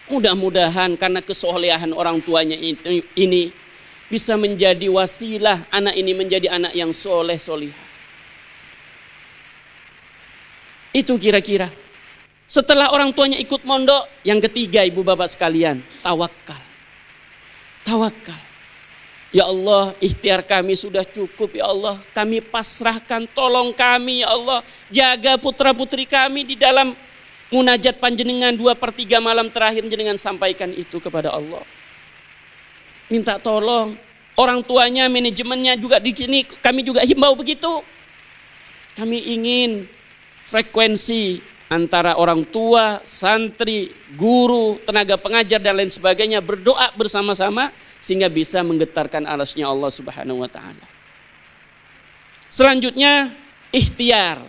Mudah-mudahan karena kesolehan orang tuanya ini bisa menjadi wasilah anak ini menjadi anak yang soleh solihah. Itu kira-kira. Setelah orang tuanya ikut mondok, yang ketiga ibu bapak sekalian, tawakal. Tawakal. Ya Allah, ikhtiar kami sudah cukup ya Allah. Kami pasrahkan, tolong kami ya Allah. Jaga putra putri kami di dalam munajat panjenengan 2/3 malam terakhir, jenengan sampaikan itu kepada Allah. minta tolong. Orang tuanya, manajemennya juga di sini kami juga himbau begitu. Kami ingin frekuensi antara orang tua, santri, guru, tenaga pengajar dan lain sebagainya berdoa bersama-sama sehingga bisa menggetarkan arasnya Allah Subhanahu wa taala. Selanjutnya ikhtiar.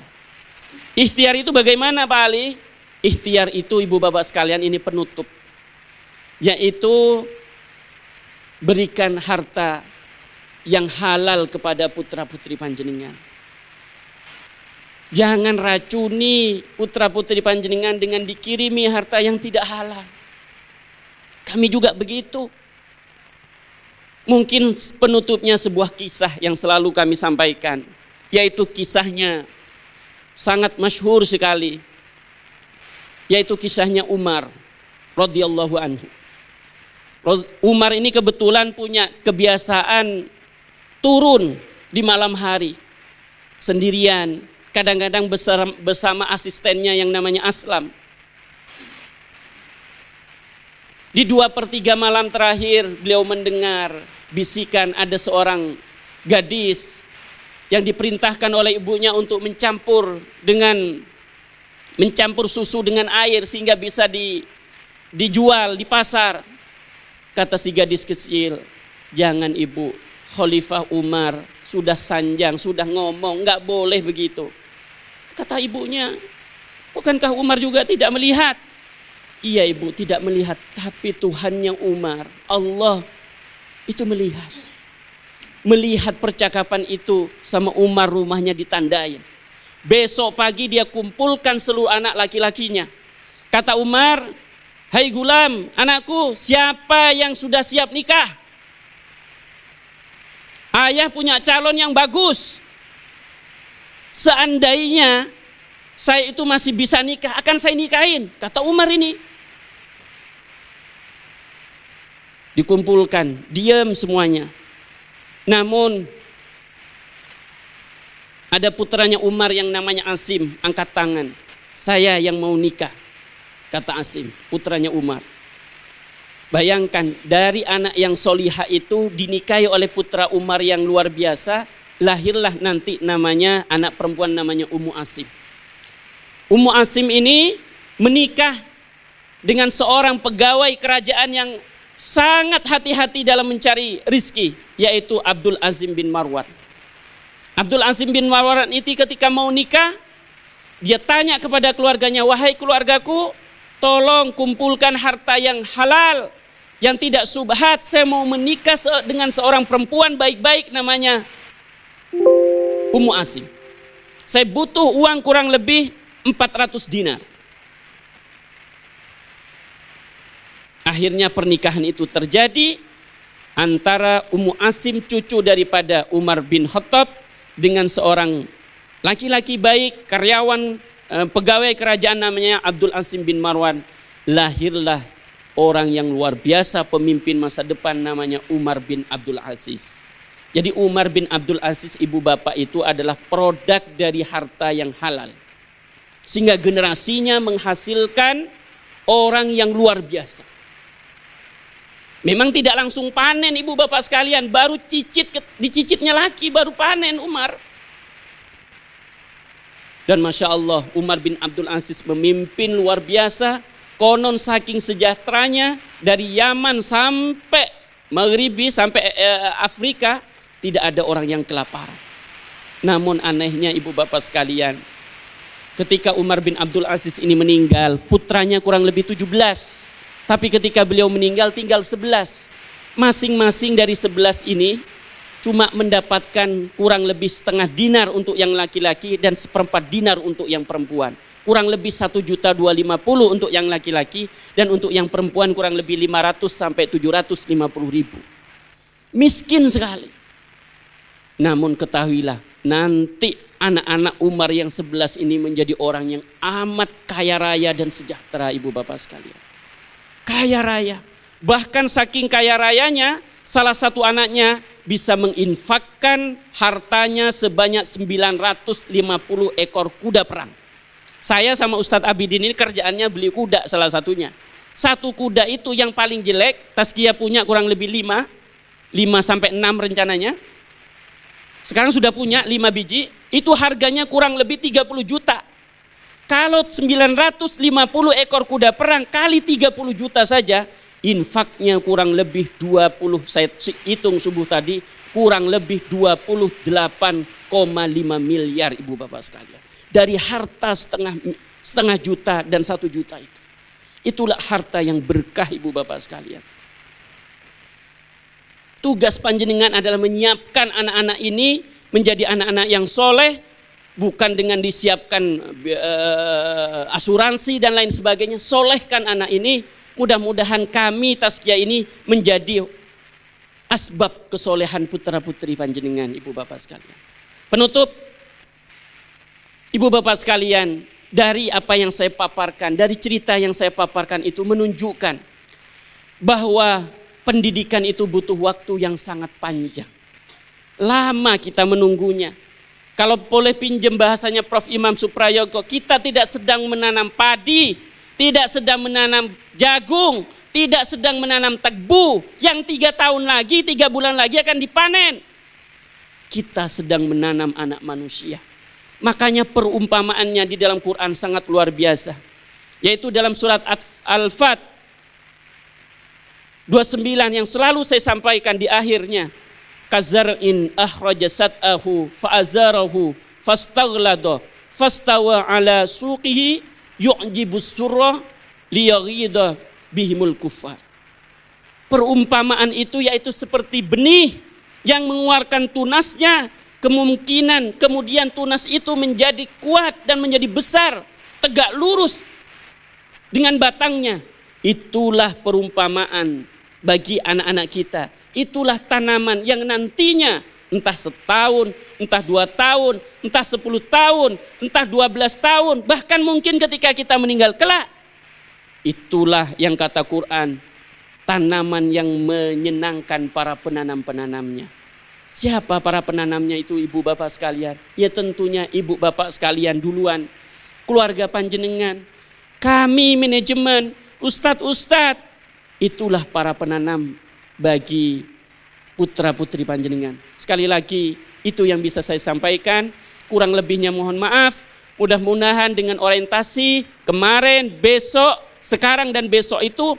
Ikhtiar itu bagaimana Pak Ali? Ikhtiar itu ibu bapak sekalian ini penutup. Yaitu berikan harta yang halal kepada putra-putri panjenengan. Jangan racuni putra-putri panjenengan dengan dikirimi harta yang tidak halal. Kami juga begitu. Mungkin penutupnya sebuah kisah yang selalu kami sampaikan, yaitu kisahnya sangat masyhur sekali, yaitu kisahnya Umar radhiyallahu anhu. Umar ini kebetulan punya kebiasaan turun di malam hari sendirian, kadang-kadang bersama asistennya yang namanya Aslam. Di 2/3 malam terakhir beliau mendengar bisikan ada seorang gadis yang diperintahkan oleh ibunya untuk mencampur susu dengan air sehingga bisa dijual di pasar. Kata si gadis kecil, jangan ibu, Khalifah Umar sudah sanjang, sudah ngomong, nggak boleh begitu. Kata ibunya, bukankah Umar juga tidak melihat? Iya ibu, tidak melihat, tapi Tuhannya Umar, Allah itu melihat. Melihat percakapan itu sama Umar, rumahnya ditandain. Besok pagi dia kumpulkan seluruh anak laki-lakinya. Kata Umar, hai gulam, anakku, siapa yang sudah siap nikah? Ayah punya calon yang bagus. Seandainya saya itu masih bisa nikah, akan saya nikahin. Kata Umar ini. Dikumpulkan, diam semuanya. Namun ada putranya Umar yang namanya Asim, angkat tangan. Saya yang mau nikah. Kata Asim, putranya Umar. Bayangkan dari anak yang solihah itu dinikahi oleh putra Umar yang luar biasa. Lahirlah nanti namanya anak perempuan namanya Ummu Asim. Ummu Asim ini menikah dengan seorang pegawai kerajaan yang sangat hati-hati dalam mencari rizki, yaitu Abdul Azim bin Marwan. Abdul Azim bin Marwan itu ketika mau nikah, dia tanya kepada keluarganya, wahai keluargaku, tolong kumpulkan harta yang halal, yang tidak subhat. Saya mau menikah dengan seorang perempuan baik-baik namanya Ummu Asim. Saya butuh uang kurang lebih 400 dinar. Akhirnya pernikahan itu terjadi antara Ummu Asim, cucu daripada Umar bin Khattab, dengan seorang laki-laki baik, karyawan pegawai kerajaan namanya Abdul Azim bin Marwan. Lahirlah orang yang luar biasa, pemimpin masa depan namanya Umar bin Abdul Aziz. Jadi Umar bin Abdul Aziz, ibu bapak, itu adalah produk dari harta yang halal. Sehingga generasinya menghasilkan orang yang luar biasa. Memang tidak langsung panen ibu bapak sekalian, baru dicicitnya lagi baru panen Umar. Dan Masya Allah, Umar bin Abdul Aziz memimpin luar biasa. Konon saking sejahteranya, dari Yaman sampai Maghribi, sampai Afrika, tidak ada orang yang kelaparan. Namun anehnya ibu bapak sekalian, ketika Umar bin Abdul Aziz ini meninggal, putranya kurang lebih 17. Tapi ketika beliau meninggal tinggal 11. Masing-masing dari 11 ini cuma mendapatkan kurang lebih setengah dinar untuk yang laki-laki dan seperempat dinar untuk yang perempuan. Kurang lebih 1.250.000 untuk yang laki-laki dan untuk yang perempuan kurang lebih 500 sampai 750.000. Miskin sekali. Namun ketahuilah, nanti anak-anak Umar yang 11 ini menjadi orang yang amat kaya raya dan sejahtera ibu bapak sekalian. Kaya raya. Bahkan saking kaya rayanya, salah satu anaknya bisa menginfakkan hartanya sebanyak 950 ekor kuda perang. Saya sama Ustadz Abidin ini kerjaannya beli kuda salah satunya. Satu kuda itu yang paling jelek, Tazkiyah punya kurang lebih 5, sampai 6 rencananya. Sekarang sudah punya 5 biji, itu harganya kurang lebih 30 juta. Kalau 950 ekor kuda perang kali 30 juta saja, infaknya kurang lebih 20, saya hitung subuh tadi, kurang lebih 28,5 miliar ibu bapak sekalian. Dari harta setengah juta dan 1 juta itu. Itulah harta yang berkah ibu bapak sekalian. Tugas panjenengan adalah menyiapkan anak-anak ini menjadi anak-anak yang soleh, bukan dengan disiapkan asuransi dan lain sebagainya. Solehkan anak ini, mudah-mudahan kami Tazkiyah ini menjadi asbab kesolehan putra-putri panjenengan ibu bapak sekalian. Penutup, ibu bapak sekalian, dari apa yang saya paparkan, dari cerita yang saya paparkan itu menunjukkan bahwa pendidikan itu butuh waktu yang sangat panjang. Lama kita menunggunya. Kalau boleh pinjam bahasanya Prof. Imam Suprayogo, kita tidak sedang menanam padi, tidak sedang menanam jagung, tidak sedang menanam tebu yang 3 tahun lagi, 3 bulan lagi akan dipanen. Kita sedang menanam anak manusia. Makanya perumpamaannya di dalam Quran sangat luar biasa. Yaitu dalam surat Al-Fat 29 yang selalu saya sampaikan di akhirnya. Kazar'in akhraja sat'ahu fa'azarahu fastaghlada fastawa ala suqihi yu'jibus surrah liyaghida bihimul kuffar. Perumpamaan itu yaitu seperti benih yang mengeluarkan tunasnya, kemungkinan kemudian tunas itu menjadi kuat dan menjadi besar, tegak lurus dengan batangnya. Itulah perumpamaan bagi anak-anak kita. Itulah tanaman yang nantinya entah setahun, entah 2 tahun, entah 10 tahun, entah 12 tahun, bahkan mungkin ketika kita meninggal kelak. Itulah yang kata Quran, tanaman yang menyenangkan para penanam-penanamnya. Siapa para penanamnya itu ibu bapak sekalian? Ya tentunya ibu bapak sekalian duluan, keluarga panjenengan, kami manajemen, ustadz-ustadz. Itulah para penanam bagi putra-putri panjenengan. Sekali lagi itu yang bisa saya sampaikan. Kurang lebihnya mohon maaf. Mudah-mudahan dengan orientasi kemarin, besok, sekarang dan besok itu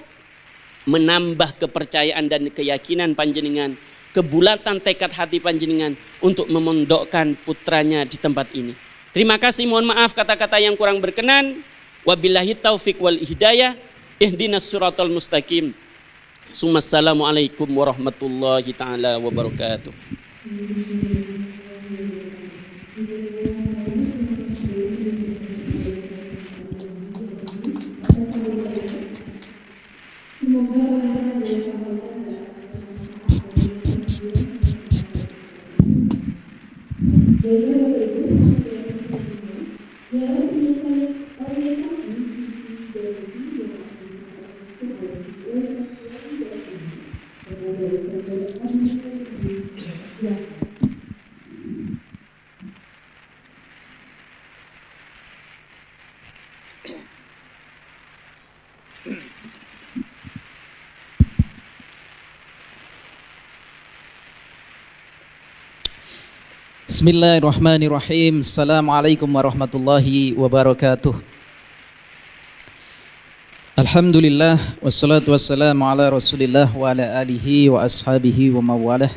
menambah kepercayaan dan keyakinan panjenengan, kebulatan tekad hati panjenengan untuk memondokkan putranya di tempat ini. Terima kasih, mohon maaf kata-kata yang kurang berkenan. Wabillahi taufik wal hidayah. Ihdinas siratal mustaqim. Assalamualaikum warahmatullahi taala wabarakatuh. Bismillahirrahmanirrahim. Assalamualaikum warahmatullahi wabarakatuh. Alhamdulillah wassalatu wassalamu ala Rasulillah wa ala alihi wa ashabihi wa mawalah.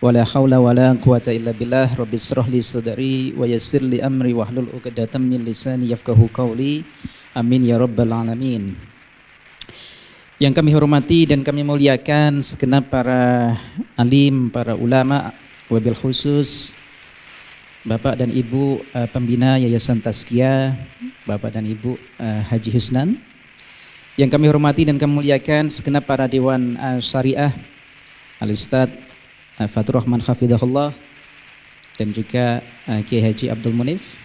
Wa la haula wa la quwata illa billah. Rabbi shrah li sadri wa yassir li amri wahlul 'uqdatam min lisani yafqahu qawli. Amin ya rabbal alamin. Yang kami hormati dan kami muliakan segenap para alim, para ulama, wabil khusus Bapak dan Ibu pembina Yayasan Tazkiyah, Bapak dan Ibu Haji Husnan. Yang kami hormati dan kami muliakan segenap para Dewan Syariah, Al-Ustadz Fatur Rahman Hafidahullah, dan juga Kiai Haji Abdul Munif.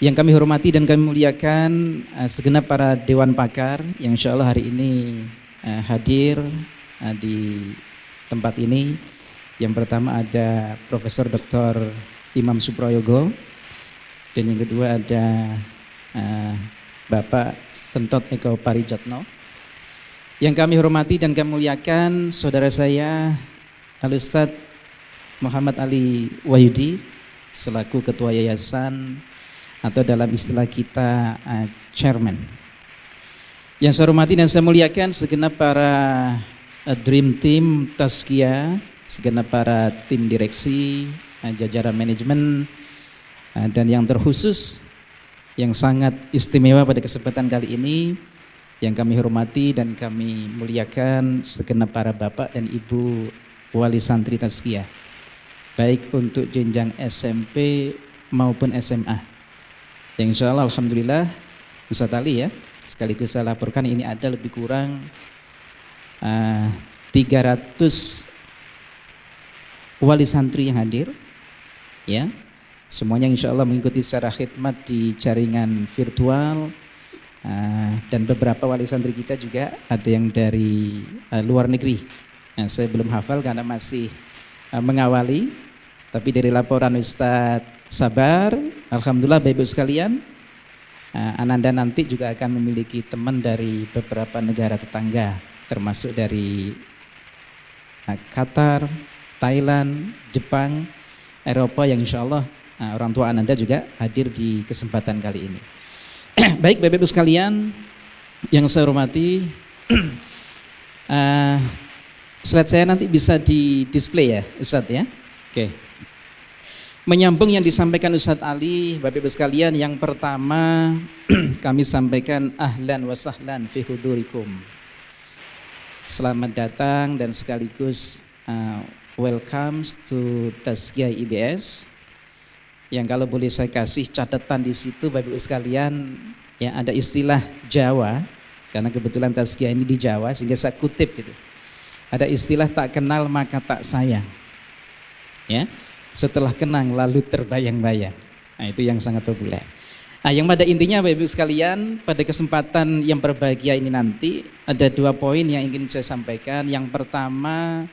Yang kami hormati dan kami muliakan segenap para Dewan Pakar yang insya Allah hari ini hadir di tempat ini. Yang pertama ada Profesor Dr. Imam Suprayogo, dan yang kedua ada Bapak Sentot Eko Parijatno. Yang kami hormati dan kami muliakan saudara saya Al-Ustadz Muhammad Ali Wahyudi selaku Ketua Yayasan atau dalam istilah kita Chairman. Yang saya hormati dan saya muliakan segenap para Dream Team Tazkiyah, segenap para tim direksi, jajaran manajemen, dan yang terkhusus yang sangat istimewa pada kesempatan kali ini yang kami hormati dan kami muliakan segenap para bapak dan ibu wali santri Tazkiyah, baik untuk jenjang SMP maupun SMA. Yang insya Allah alhamdulillah Ustaz Ali ya, sekaligus saya laporkan ini ada lebih kurang 300 wali santri yang hadir ya. Semuanya insya Allah mengikuti secara khidmat di jaringan virtual, dan beberapa wali santri kita juga ada yang dari luar negeri. Nah, saya belum hafal karena masih mengawali, tapi dari laporan Ustadz Sabar, alhamdulillah Bapak Ibu sekalian, Ananda nanti juga akan memiliki teman dari beberapa negara tetangga, termasuk dari Qatar, Thailand, Jepang, Eropa yang insya Allah orang tua Ananda juga hadir di kesempatan kali ini. Baik Bapak Ibu sekalian yang saya hormati, slide saya nanti bisa di display ya Ustadz ya. Oke. Menyambung yang disampaikan Ustadz Ali, Bapak Ibu sekalian, yang pertama kami sampaikan ahlan wa sahlan fi hudurikum. Selamat datang dan sekaligus welcome to Tazkiyah IBS. Yang kalau boleh saya kasih catatan di situ Bapak Ibu sekalian, ya ada istilah Jawa, karena kebetulan Tazkiyah ini di Jawa sehingga saya kutip gitu. Ada istilah tak kenal maka tak sayang. Ya, setelah kenang lalu terbayang-bayang. Nah, itu yang sangat populer. Nah, yang pada intinya Bapak Ibu sekalian, pada kesempatan yang berbahagia ini nanti ada 2 poin yang ingin saya sampaikan. Yang pertama,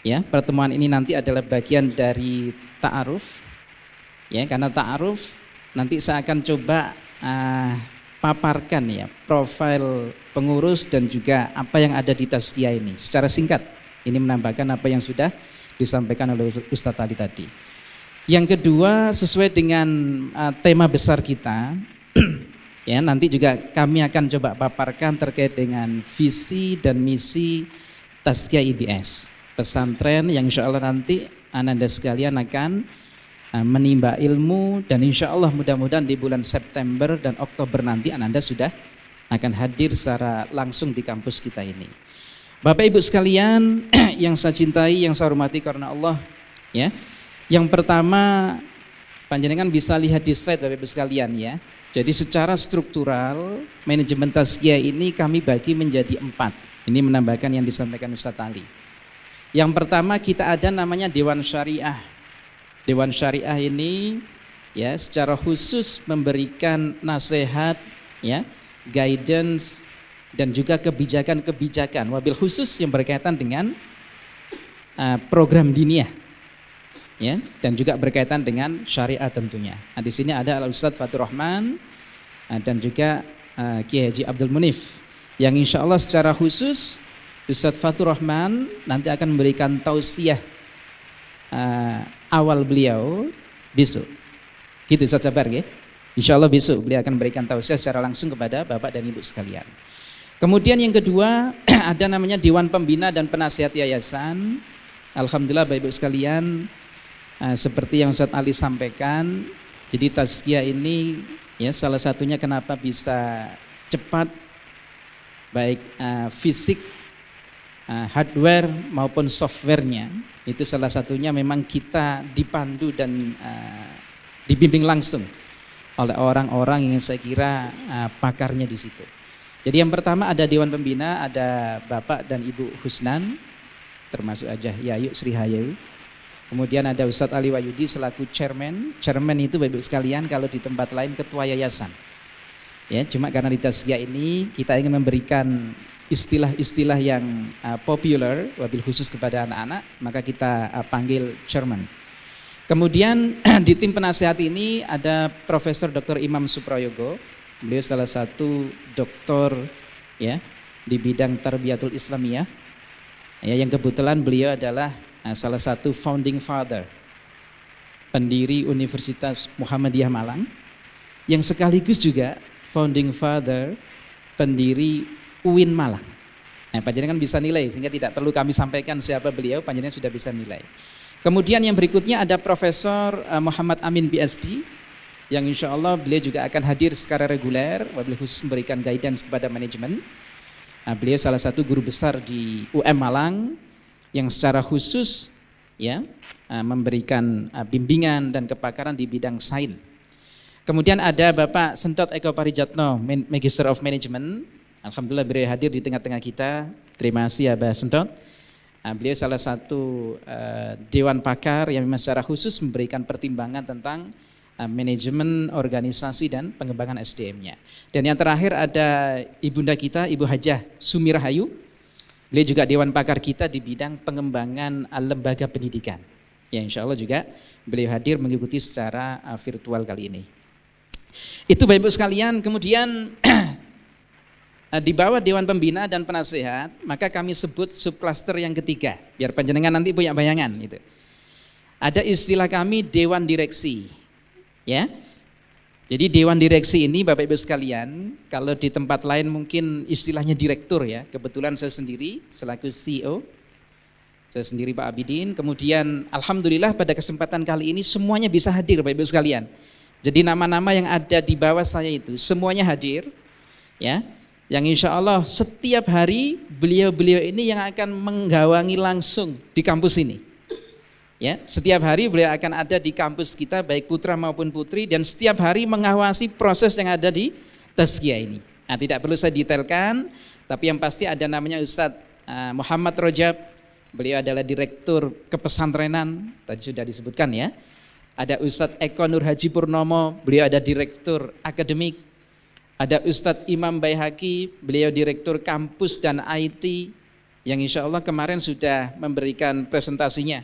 ya, pertemuan ini nanti adalah bagian dari ta'aruf. Ya, karena ta'aruf nanti saya akan coba paparkan ya profil pengurus dan juga apa yang ada di Tazkiyah ini secara singkat. Ini menambahkan apa yang sudah disampaikan oleh Ustadz Ali tadi. Yang kedua, sesuai dengan tema besar kita ya, nanti juga kami akan coba paparkan terkait dengan visi dan misi Tazkiyah IBS, pesantren yang insya Allah nanti Ananda sekalian akan menimba ilmu, dan insya Allah mudah-mudahan di bulan September dan Oktober nanti Ananda sudah akan hadir secara langsung di kampus kita ini. Bapak Ibu sekalian yang saya cintai, yang saya hormati karena Allah ya. Yang pertama, panjenengan bisa lihat di slide Bapak Ibu sekalian ya. Jadi secara struktural manajemen Tazkiyah ini kami bagi menjadi 4. Ini menambahkan yang disampaikan Ustadz Ali. Yang pertama kita ada namanya Dewan Syariah. Dewan Syariah ini ya secara khusus memberikan nasihat ya, guidance dan juga kebijakan-kebijakan wabil khusus yang berkaitan dengan program diniyah ya, dan juga berkaitan dengan syariat tentunya. Nah, di sini ada Al-Ustadz Fatur Rahman dan juga Kiai Haji Abdul Munif yang insya Allah secara khusus Ustadz Fatur Rahman nanti akan memberikan tausiah awal beliau besok, gitu Ustaz Sabar ya. Insya Allah besok beliau akan memberikan tausiah secara langsung kepada Bapak dan Ibu sekalian. Kemudian yang kedua ada namanya Dewan Pembina dan Penasihat Yayasan. Alhamdulillah Bapak Ibu sekalian, seperti yang Ustaz Ali sampaikan, jadi Tazkiyah ini ya salah satunya kenapa bisa cepat baik fisik, hardware maupun softwarenya, itu salah satunya memang kita dipandu dan dibimbing langsung oleh orang-orang yang saya kira pakarnya di situ. Jadi yang pertama ada Dewan Pembina, ada Bapak dan Ibu Husnan, termasuk aja Yayu Sri Hayu. Kemudian ada Ustadz Ali Wahyudi selaku chairman. Chairman itu Bapak Ibu sekalian kalau di tempat lain ketua yayasan. Ya, cuma karena di Tazkiyah ini kita ingin memberikan istilah-istilah yang populer wabil khusus kepada anak-anak, maka kita panggil chairman. Kemudian di tim penasehat ini ada Profesor Dr. Imam Suprayogo. Beliau salah satu doktor ya di bidang Tarbiyatul Islamiyah. Ya, yang kebetulan beliau adalah salah satu founding father, pendiri Universitas Muhammadiyah Malang, yang sekaligus juga founding father, pendiri UIN Malang. Nah, panjenengan bisa nilai sehingga tidak perlu kami sampaikan siapa beliau, panjenengan sudah bisa nilai. Kemudian yang berikutnya ada Profesor Muhammad Amin PhD, yang insya Allah beliau juga akan hadir secara reguler, wabil khusus memberikan guidance kepada manajemen. Nah, beliau salah satu guru besar di UM Malang yang secara khusus ya memberikan bimbingan dan kepakaran di bidang sains. Kemudian ada Bapak Sentot Eko Parijatno, Magister of Management. Alhamdulillah beliau hadir di tengah-tengah kita. Terima kasih ya Pak Sentot. Beliau salah satu dewan pakar yang memang secara khusus memberikan pertimbangan tentang manajemen organisasi dan pengembangan SDM-nya. Dan yang terakhir ada ibunda kita, Ibu Hajah Sumirahayu. Beliau juga dewan pakar kita di bidang pengembangan lembaga pendidikan. Ya, insya Allah juga beliau hadir mengikuti secara virtual kali ini. Itu Bapak Ibu sekalian. Kemudian di bawah Dewan Pembina dan Penasehat, maka kami sebut subklaster yang ketiga, biar panjenengan nanti punya bayangan itu. Ada istilah kami Dewan Direksi. Ya. Jadi Dewan Direksi ini Bapak Ibu sekalian, kalau di tempat lain mungkin istilahnya direktur ya. Kebetulan saya sendiri selaku CEO, saya sendiri Pak Abidin. Kemudian alhamdulillah pada kesempatan kali ini semuanya bisa hadir Bapak Ibu sekalian. Jadi nama-nama yang ada di bawah saya itu semuanya hadir ya. Yang insya Allah setiap hari beliau-beliau ini yang akan menggawangi langsung di kampus ini. Ya, setiap hari beliau akan ada di kampus kita baik putra maupun putri dan setiap hari mengawasi proses yang ada di tazkiyah ini. Nah, tidak perlu saya detailkan, tapi yang pasti ada namanya Ustadz Muhammad Rojab. Beliau adalah direktur kepesantrenan, tadi sudah disebutkan ya. Ada Ustadz Eko Nur Haji Purnomo, beliau ada direktur akademik. Ada Ustadz Imam Baihaqi, beliau direktur kampus dan IT yang insya Allah kemarin sudah memberikan presentasinya.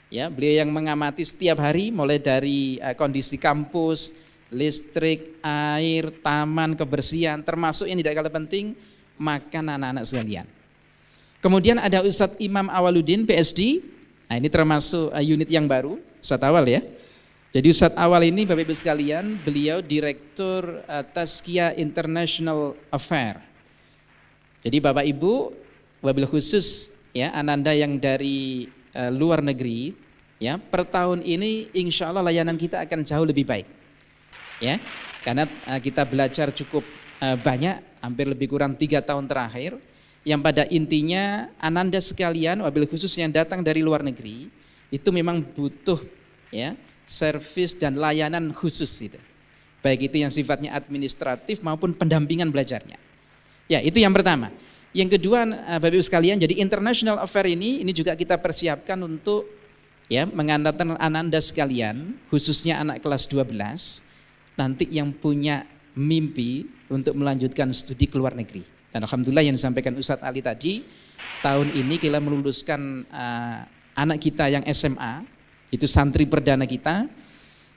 Ya, beliau yang mengamati setiap hari mulai dari kondisi kampus, listrik, air, taman, kebersihan, termasuk yang tidak kalah penting makan anak-anak sekalian. Kemudian ada Ustadz Imam Awaluddin PhD. Nah, ini termasuk unit yang baru, Ustadz Awal ya. Jadi Ustadz Awal ini Bapak Ibu sekalian, beliau Direktur Tazkiyah International Affair. Jadi Bapak Ibu, wabil khusus ya Ananda yang dari luar negeri, ya per tahun ini insya Allah layanan kita akan jauh lebih baik, ya karena kita belajar cukup banyak, hampir lebih kurang 3 tahun terakhir, yang pada intinya Ananda sekalian, wabil khusus yang datang dari luar negeri, itu memang butuh ya servis dan layanan khusus itu, baik itu yang sifatnya administratif maupun pendampingan belajarnya. Ya itu yang pertama. Yang kedua Bapak Ibu sekalian, jadi international affair ini juga kita persiapkan untuk ya mengantarkan Ananda sekalian, khususnya anak kelas 12 nanti yang punya mimpi untuk melanjutkan studi ke luar negeri. Dan alhamdulillah yang disampaikan Ustadz Ali tadi, tahun ini kita meluluskan anak kita yang SMA, itu santri perdana kita,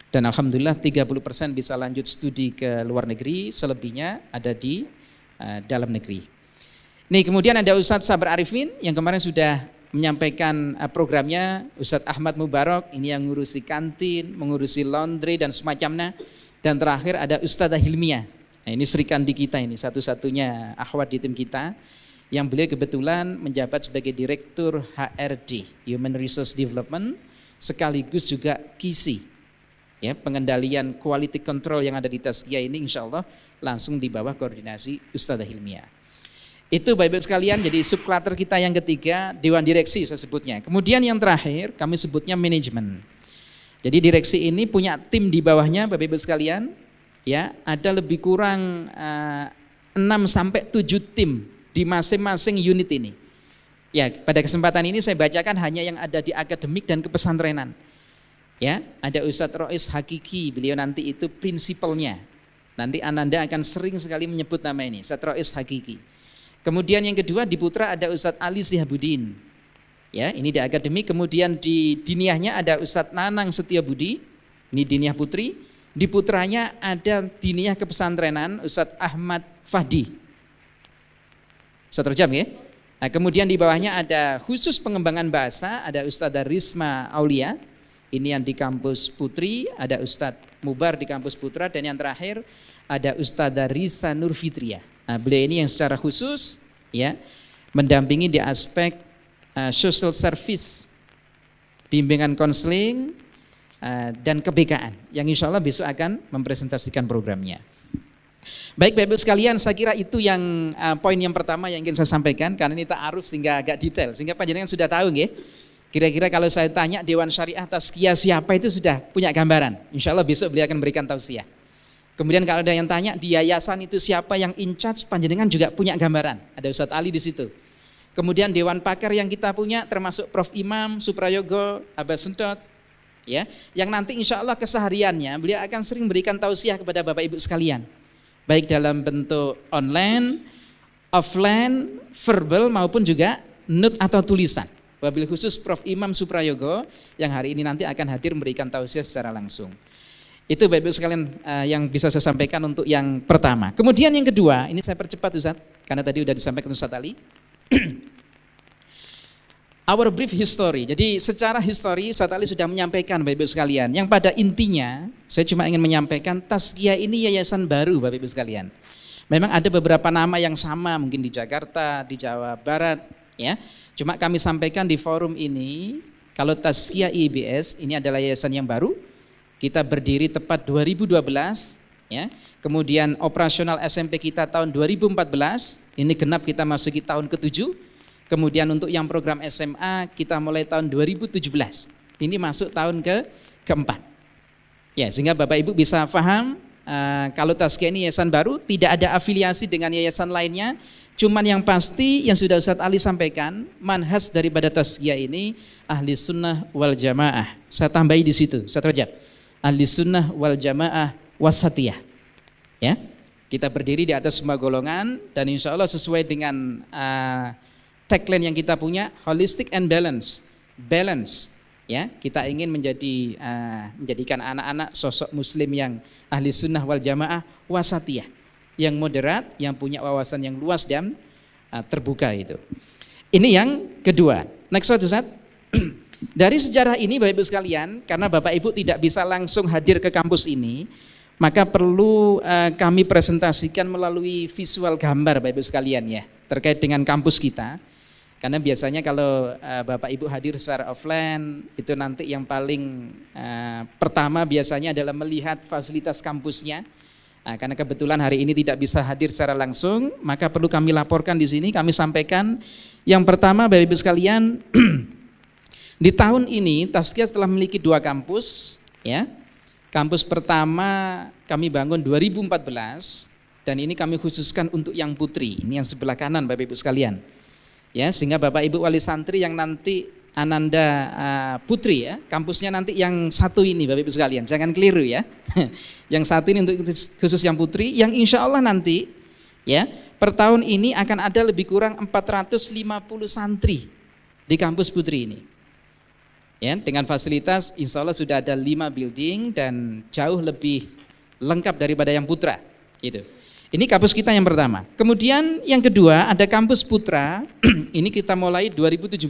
dan alhamdulillah 30% bisa lanjut studi ke luar negeri, selebihnya ada di dalam negeri. Nih kemudian ada Ustadz Sabar Arifin yang kemarin sudah menyampaikan programnya, Ustadz Ahmad Mubarak ini yang mengurusi kantin, mengurusi laundry dan semacamnya, dan terakhir ada Ustadzah Hilmiah. Nah, ini Sri Kandi kita ini satu-satunya akhwat di tim kita yang beliau kebetulan menjabat sebagai Direktur HRD Human Resource Development sekaligus juga KISI ya, pengendalian quality control yang ada di tazkiyah ini insya Allah langsung di bawah koordinasi Ustadzah Hilmiah. Itu Bapak Ibu sekalian, jadi subklaster kita yang ketiga Dewan Direksi saya sebutnya. Kemudian yang terakhir kami sebutnya manajemen. Jadi direksi ini punya tim di bawahnya Bapak Ibu sekalian, ya ada lebih kurang 6 sampai 7 tim di masing-masing unit ini. Ya, pada kesempatan ini saya bacakan hanya yang ada di akademik dan kepesantrenan. Ya, ada Ustadz Rois Hakiki, beliau nanti itu prinsipalnya. Nanti Ananda akan sering sekali menyebut nama ini, Ustadz Rois Hakiki. Kemudian yang kedua di putra ada Ustadz Ali Sihabudin. Ya, ini di akademik. Kemudian di diniyahnya ada Ustadz Nanang Setiabudi, ini diniyah putri. Di putranya ada diniyah kepesantrenan Ustadz Ahmad Fahdi. Ustadz Rojab ya? Nah, kemudian di bawahnya ada khusus pengembangan bahasa, ada Ustadzah Risma Aulia, ini yang di kampus Putri, ada Ustadz Mubar di kampus Putra, dan yang terakhir ada Ustadzah Risa Nur Fitria. Nah, beliau ini yang secara khusus ya mendampingi di aspek social service, bimbingan konseling dan kebekaan, yang insya Allah besok akan mempresentasikan programnya. Baik Bapak Ibu sekalian, saya kira itu yang poin yang pertama yang ingin saya sampaikan, karena ini ta'aruf sehingga agak detail, sehingga panjenengan sudah tahu nggih. Kira-kira kalau saya tanya Dewan Syariah Tazkiyah siapa, itu sudah punya gambaran. Insya Allah besok beliau akan memberikan tausiah. Kemudian kalau ada yang tanya di yayasan itu siapa yang in charge, panjenengan juga punya gambaran. Ada Ustadz Ali di situ. Kemudian Dewan Pakar yang kita punya termasuk Prof. Imam Suprayogo, Abah Sentot, ya, yang nanti insya Allah kesehariannya beliau akan sering memberikan tausiah kepada Bapak Ibu sekalian, baik dalam bentuk online, offline, verbal maupun juga note atau tulisan. Wabil khusus Prof. Imam Suprayogo yang hari ini nanti akan hadir memberikan tausiah secara langsung. Itu Bapak Ibu sekalian yang bisa saya sampaikan untuk yang pertama. Kemudian yang kedua, ini saya percepat Ustaz, karena tadi sudah disampaikan Ustaz Ali. Our brief history. Jadi secara histori Ustaz Ali sudah menyampaikan Bapak Ibu sekalian. Yang pada intinya saya cuma ingin menyampaikan Tazkiyah ini yayasan baru Bapak Ibu sekalian. Memang ada beberapa nama yang sama mungkin di Jakarta, di Jawa Barat, ya. Cuma kami sampaikan di forum ini, kalau Tazkiyah IBS ini adalah yayasan yang baru. Kita berdiri tepat 2012, ya. Kemudian operasional SMP kita tahun 2014, ini genap kita masuki tahun ke-7. Kemudian untuk yang program SMA kita mulai tahun 2017. Ini masuk tahun ke-4. Ya, sehingga Bapak Ibu bisa paham kalau Tazkiyah ini yayasan baru, tidak ada afiliasi dengan yayasan lainnya. Cuman yang pasti yang sudah Ustadz Ali sampaikan, manhaj daripada Tazkiyah ini ahli sunnah wal jamaah. Saya tambahi di situ, Ustadz Rajab. Ahli sunnah wal jamaah wasatiyah. Ya, kita berdiri di atas semua golongan dan insya Allah sesuai dengan tagline yang kita punya, holistic and balance. Ya, kita ingin menjadikan anak-anak sosok muslim yang ahli sunnah wal jamaah wasatiyah, yang moderat, yang punya wawasan yang luas dan terbuka itu. Ini yang kedua. Next slide Ustaz. Dari sejarah ini Bapak Ibu sekalian, karena Bapak Ibu tidak bisa langsung hadir ke kampus ini, maka perlu kami presentasikan melalui visual gambar Bapak Ibu sekalian ya, terkait dengan kampus kita. Karena biasanya kalau Bapak Ibu hadir secara offline, itu nanti yang paling pertama biasanya adalah melihat fasilitas kampusnya. Nah, karena kebetulan hari ini tidak bisa hadir secara langsung, maka perlu kami laporkan di sini, kami sampaikan. Yang pertama Bapak Ibu sekalian, di tahun ini Tazkiyah telah memiliki 2 kampus, ya. Kampus pertama kami bangun 2014 dan ini kami khususkan untuk yang putri. Ini yang sebelah kanan Bapak Ibu sekalian. Ya, sehingga Bapak Ibu wali santri yang nanti Ananda Putri ya, kampusnya nanti yang satu ini Bapak Ibu sekalian, jangan keliru ya. Yang satu ini untuk khusus yang putri, yang insya Allah nanti ya per tahun ini akan ada lebih kurang 450 santri di kampus putri ini. Ya, dengan fasilitas insya Allah sudah ada 5 building dan jauh lebih lengkap daripada yang putra. Gitu. Ini kampus kita yang pertama. Kemudian yang kedua ada kampus putra. Ini kita mulai 2017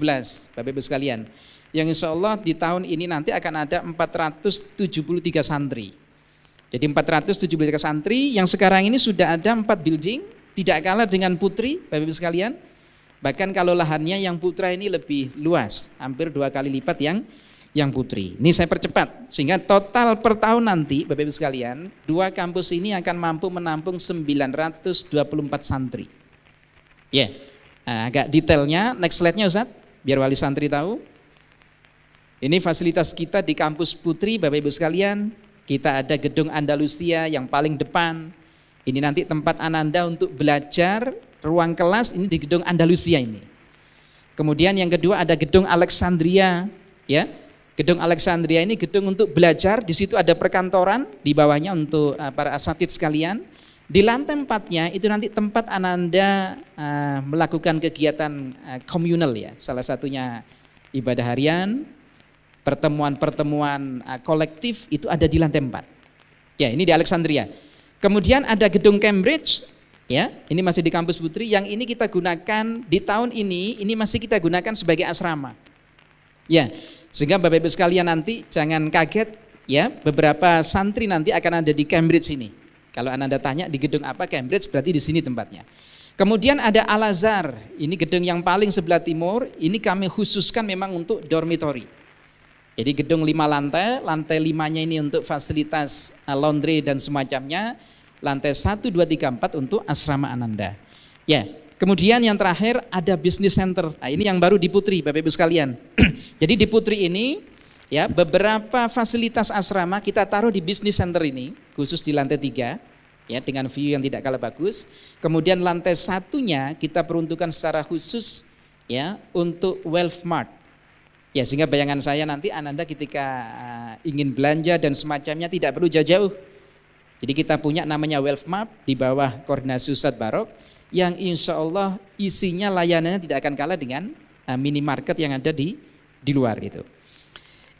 Bapak Ibu sekalian. Yang insya Allah di tahun ini nanti akan ada 473 santri. Jadi 473 santri yang sekarang ini sudah ada 4 building. Tidak kalah dengan putri Bapak Ibu sekalian. Bahkan kalau lahannya yang putra ini lebih luas, hampir 2 kali lipat yang putri. Ini saya percepat, sehingga total per tahun nanti Bapak Ibu sekalian, 2 kampus ini akan mampu menampung 924 santri. Ya, agak detailnya, next slide-nya Ustaz, biar wali santri tahu. Ini fasilitas kita di kampus putri Bapak Ibu sekalian, kita ada gedung Andalusia yang paling depan. Ini nanti tempat Ananda untuk belajar. Ruang kelas ini di gedung Andalusia ini. Kemudian yang kedua ada gedung Alexandria, ya. Gedung Alexandria ini gedung untuk belajar, di situ ada perkantoran, di bawahnya untuk para asatidz sekalian. Di lantai 4-nya itu nanti tempat Ananda melakukan kegiatan komunal ya. Salah satunya ibadah harian, pertemuan-pertemuan kolektif itu ada di lantai 4. Ya, ini di Alexandria. Kemudian ada gedung Cambridge. Ya, ini masih di kampus Putri. Yang ini kita gunakan di tahun ini masih kita gunakan sebagai asrama. Ya, sehingga Bapak Ibu sekalian nanti jangan kaget ya, beberapa santri nanti akan ada di Cambridge ini. Kalau Anda tanya di gedung apa Cambridge, berarti di sini tempatnya. Kemudian ada Al-Azhar, ini gedung yang paling sebelah timur, ini kami khususkan memang untuk dormitory. Jadi gedung 5 lantai, lantai 5-nya ini untuk fasilitas laundry dan semacamnya, lantai 1, 2, 3, 4 untuk asrama Ananda. Ya, kemudian yang terakhir ada business center. Nah, ini yang baru di Putri, Bapak Ibu sekalian. Jadi di Putri ini ya, beberapa fasilitas asrama kita taruh di business center ini, khusus di lantai 3 ya, dengan view yang tidak kalah bagus. Kemudian lantai 1-nya kita peruntukkan secara khusus ya untuk Wealth Mart. Ya, sehingga bayangan saya nanti Ananda ketika ingin belanja dan semacamnya tidak perlu jauh-jauh. Jadi kita punya namanya Wealth Mart di bawah koordinasi Ustadz Barok yang insya Allah isinya layanannya tidak akan kalah dengan minimarket yang ada di luar gitu.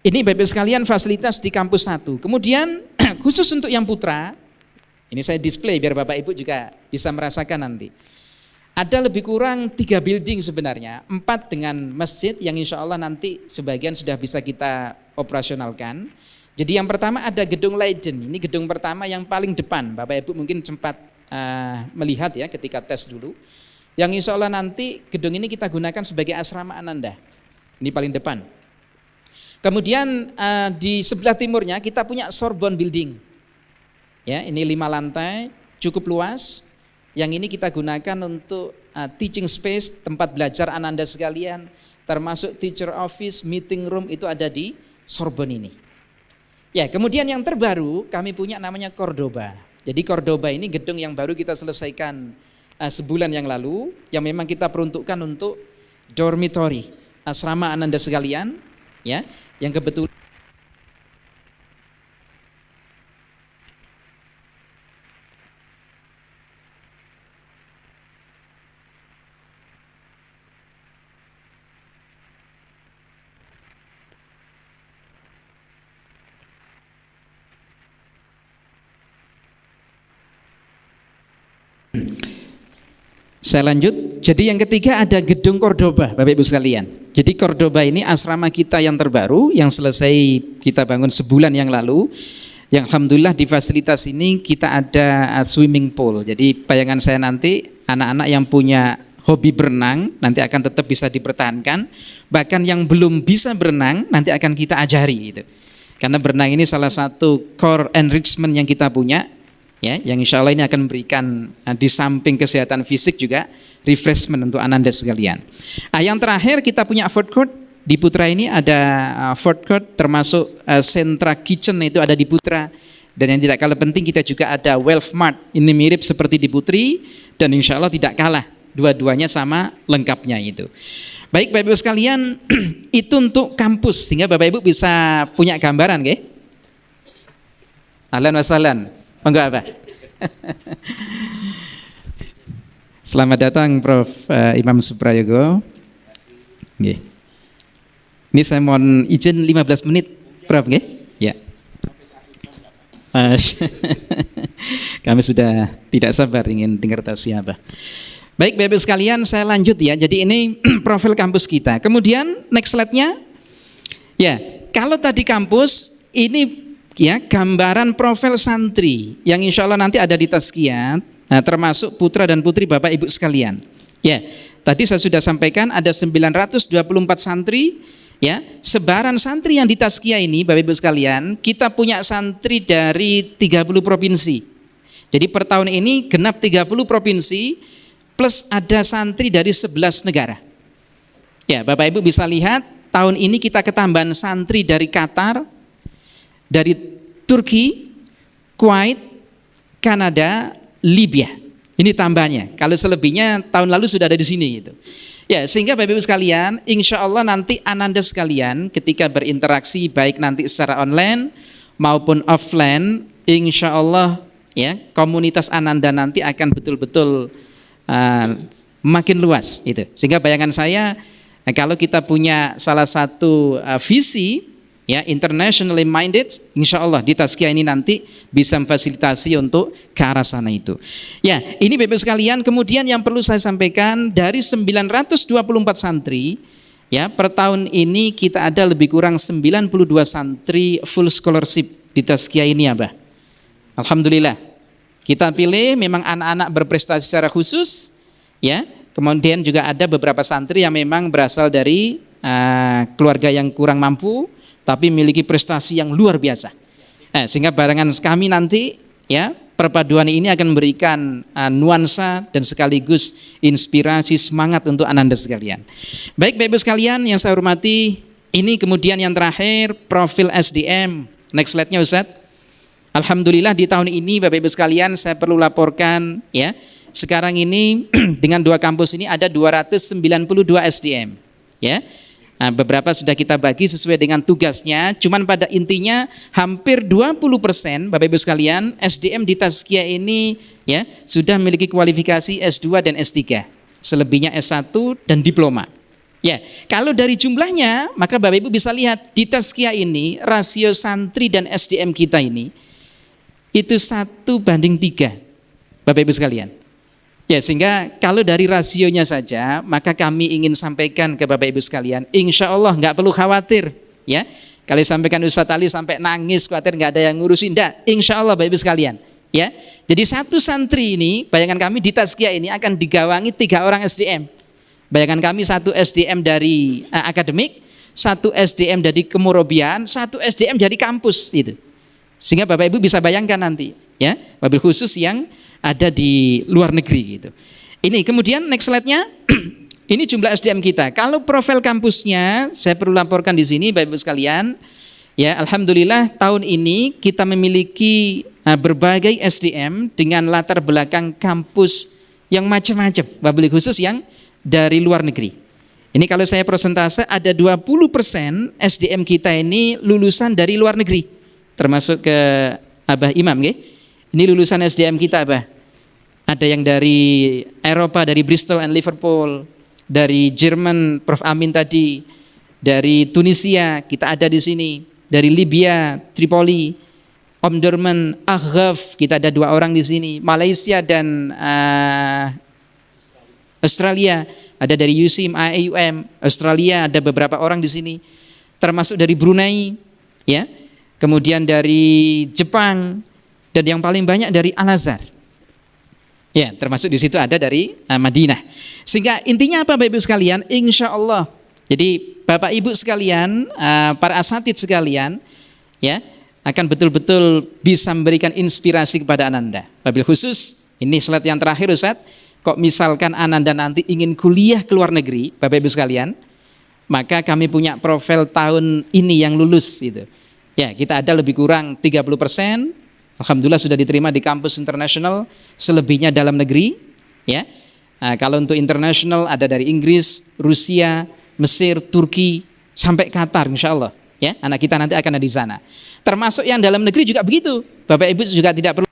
Ini Bapak sekalian fasilitas di kampus 1. Kemudian khusus untuk yang putra, ini saya display biar Bapak Ibu juga bisa merasakan nanti. Ada lebih kurang 3 building sebenarnya, 4 dengan masjid yang insya Allah nanti sebagian sudah bisa kita operasionalkan. Jadi yang pertama ada gedung Leiden, ini gedung pertama yang paling depan, Bapak Ibu mungkin sempat melihat ya ketika tes dulu. Yang insya Allah nanti gedung ini kita gunakan sebagai asrama Ananda, ini paling depan. Kemudian di sebelah timurnya kita punya Sorbonne Building, ya ini 5 lantai, cukup luas. Yang ini kita gunakan untuk teaching space, tempat belajar Ananda sekalian, termasuk teacher office, meeting room itu ada di Sorbonne ini. Ya, kemudian yang terbaru kami punya namanya Cordoba. Jadi Cordoba ini gedung yang baru kita selesaikan sebulan yang lalu, yang memang kita peruntukkan untuk dormitory, asrama Ananda sekalian, ya, yang kebetulan saya lanjut. Jadi yang ketiga ada gedung Cordoba, Bapak Ibu sekalian. Jadi Cordoba ini asrama kita yang terbaru yang selesai kita bangun sebulan yang lalu. Yang alhamdulillah di fasilitas ini kita ada swimming pool. Jadi bayangan saya nanti anak-anak yang punya hobi berenang nanti akan tetap bisa dipertahankan. Bahkan yang belum bisa berenang nanti akan kita ajari gitu. Karena berenang ini salah satu core enrichment yang kita punya. Ya, yang insya Allah ini akan memberikan di samping kesehatan fisik juga refreshment untuk Ananda sekalian. Yang terakhir kita punya food court di Putra ini ada food court termasuk sentra kitchen itu ada di Putra, dan yang tidak kalah penting kita juga ada Wealth Mart, ini mirip seperti di Putri dan insya Allah tidak kalah, dua-duanya sama lengkapnya itu. Baik Bapak Ibu sekalian, itu untuk kampus sehingga Bapak Ibu bisa punya gambaran, nggih? Ahlan wa sahlan. Enggak apa. Selamat datang Prof. Imam Suprayogo. Nggih. Ini saya mohon izin 15 menit, Prof, nggih? Ya. Kami sudah tidak sabar ingin dengar tausiah Abah. Baik Bapak sekalian, saya lanjut ya. Jadi ini profil kampus kita. Kemudian next slide-nya. Ya, kalau tadi kampus ini ya, gambaran profil santri yang insya Allah nanti ada di Tazkiyah, termasuk putra dan putri Bapak Ibu sekalian. Ya, tadi saya sudah sampaikan ada 924 santri. Ya, sebaran santri yang di Tazkiyah ini Bapak Ibu sekalian, kita punya santri dari 30 provinsi. Jadi per tahun ini genap 30 provinsi plus ada santri dari 11 negara. Ya, Bapak Ibu bisa lihat tahun ini kita ketambahan santri dari Qatar, dari Turki, Kuwait, Kanada, Libya. Ini tambahnya. Kalau selebihnya tahun lalu sudah ada di sini gitu. Ya, sehingga Bapak Ibu sekalian, insya Allah nanti Ananda sekalian ketika berinteraksi baik nanti secara online maupun offline, insya Allah ya komunitas Ananda nanti akan betul-betul makin luas itu. Sehingga bayangan saya kalau kita punya salah satu visi ya, internationally minded, insya Allah di Tazkiyah ini nanti bisa memfasilitasi untuk ke arah sana itu. Ya, ini Bapak Ibu sekalian, kemudian yang perlu saya sampaikan dari 924 santri, ya, per tahun ini kita ada lebih kurang 92 santri full scholarship di Tazkiyah ini, Abah. Alhamdulillah. Kita pilih memang anak-anak berprestasi secara khusus, ya. Kemudian juga ada beberapa santri yang memang berasal dari keluarga yang kurang mampu, tapi memiliki prestasi yang luar biasa. Sehingga barengan kami nanti, ya, perpaduan ini akan memberikan nuansa dan sekaligus inspirasi semangat untuk Ananda sekalian. Baik Bapak Ibu sekalian yang saya hormati, ini kemudian yang terakhir profil SDM. Next slide-nya Ustadz. Alhamdulillah di tahun ini Bapak Ibu sekalian saya perlu laporkan, ya, sekarang ini dengan 2 kampus ini ada 292 SDM, ya. Nah, beberapa sudah kita bagi sesuai dengan tugasnya, cuman pada intinya hampir 20% Bapak Ibu sekalian SDM di Tazkiyah ini, ya, sudah memiliki kualifikasi S2 dan S3, selebihnya S1 dan diploma. Ya, kalau dari jumlahnya maka Bapak Ibu bisa lihat di Tazkiyah ini rasio santri dan SDM kita ini itu 1:3 Bapak Ibu sekalian. Ya, sehingga kalau dari rasionya saja, maka kami ingin sampaikan ke Bapak Ibu sekalian, insya Allah nggak perlu khawatir, ya. Kalau sampaikan Ustadz Ali sampai nangis, khawatir nggak ada yang ngurusin, enggak. Insya Allah Bapak Ibu sekalian, ya. Jadi satu santri ini, bayangan kami di Tazkiyah ini akan digawangi 3 orang SDM. Bayangan kami 1 SDM dari akademik, 1 SDM dari kemurobian, 1 SDM dari kampus, itu. Sehingga Bapak Ibu bisa bayangkan nanti, ya, wabil khusus yang ada di luar negeri gitu. Ini kemudian next slide-nya. Ini jumlah SDM kita. Kalau profil kampusnya saya perlu laporkan di sini Bapak Ibu sekalian. Ya, alhamdulillah tahun ini kita memiliki berbagai SDM dengan latar belakang kampus yang macam-macam, wabil khusus yang dari luar negeri. Ini kalau saya persentase ada 20% SDM kita ini lulusan dari luar negeri. Termasuk ke Abah Imam, nggih. Ini lulusan SDM kita, Abah. Ada yang dari Eropa, dari Bristol and Liverpool, dari Jerman, Prof. Amin tadi, dari Tunisia, kita ada di sini, dari Libya, Tripoli, Omdurman, Aghaf, kita ada 2 orang di sini, Malaysia dan Australia, ada dari USIM, AIUM, Australia ada beberapa orang di sini, termasuk dari Brunei, ya, kemudian dari Jepang, dan yang paling banyak dari Al-Azhar. Ya, termasuk di situ ada dari Madinah. Sehingga intinya apa Bapak Ibu sekalian? Insya Allah. Jadi Bapak Ibu sekalian, para asatid sekalian, ya, akan betul-betul bisa memberikan inspirasi kepada Ananda. Wabil khusus, ini slide yang terakhir Ustaz. Kok misalkan Ananda nanti ingin kuliah ke luar negeri, Bapak Ibu sekalian, maka kami punya profil tahun ini yang lulus gitu. Ya, kita ada lebih kurang 30%. Alhamdulillah sudah diterima di kampus internasional, selebihnya dalam negeri, ya. Kalau untuk internasional ada dari Inggris, Rusia, Mesir, Turki, sampai Qatar, insya Allah, ya. Anak kita nanti akan ada di sana. Termasuk yang dalam negeri juga begitu. Bapak Ibu juga tidak perlu.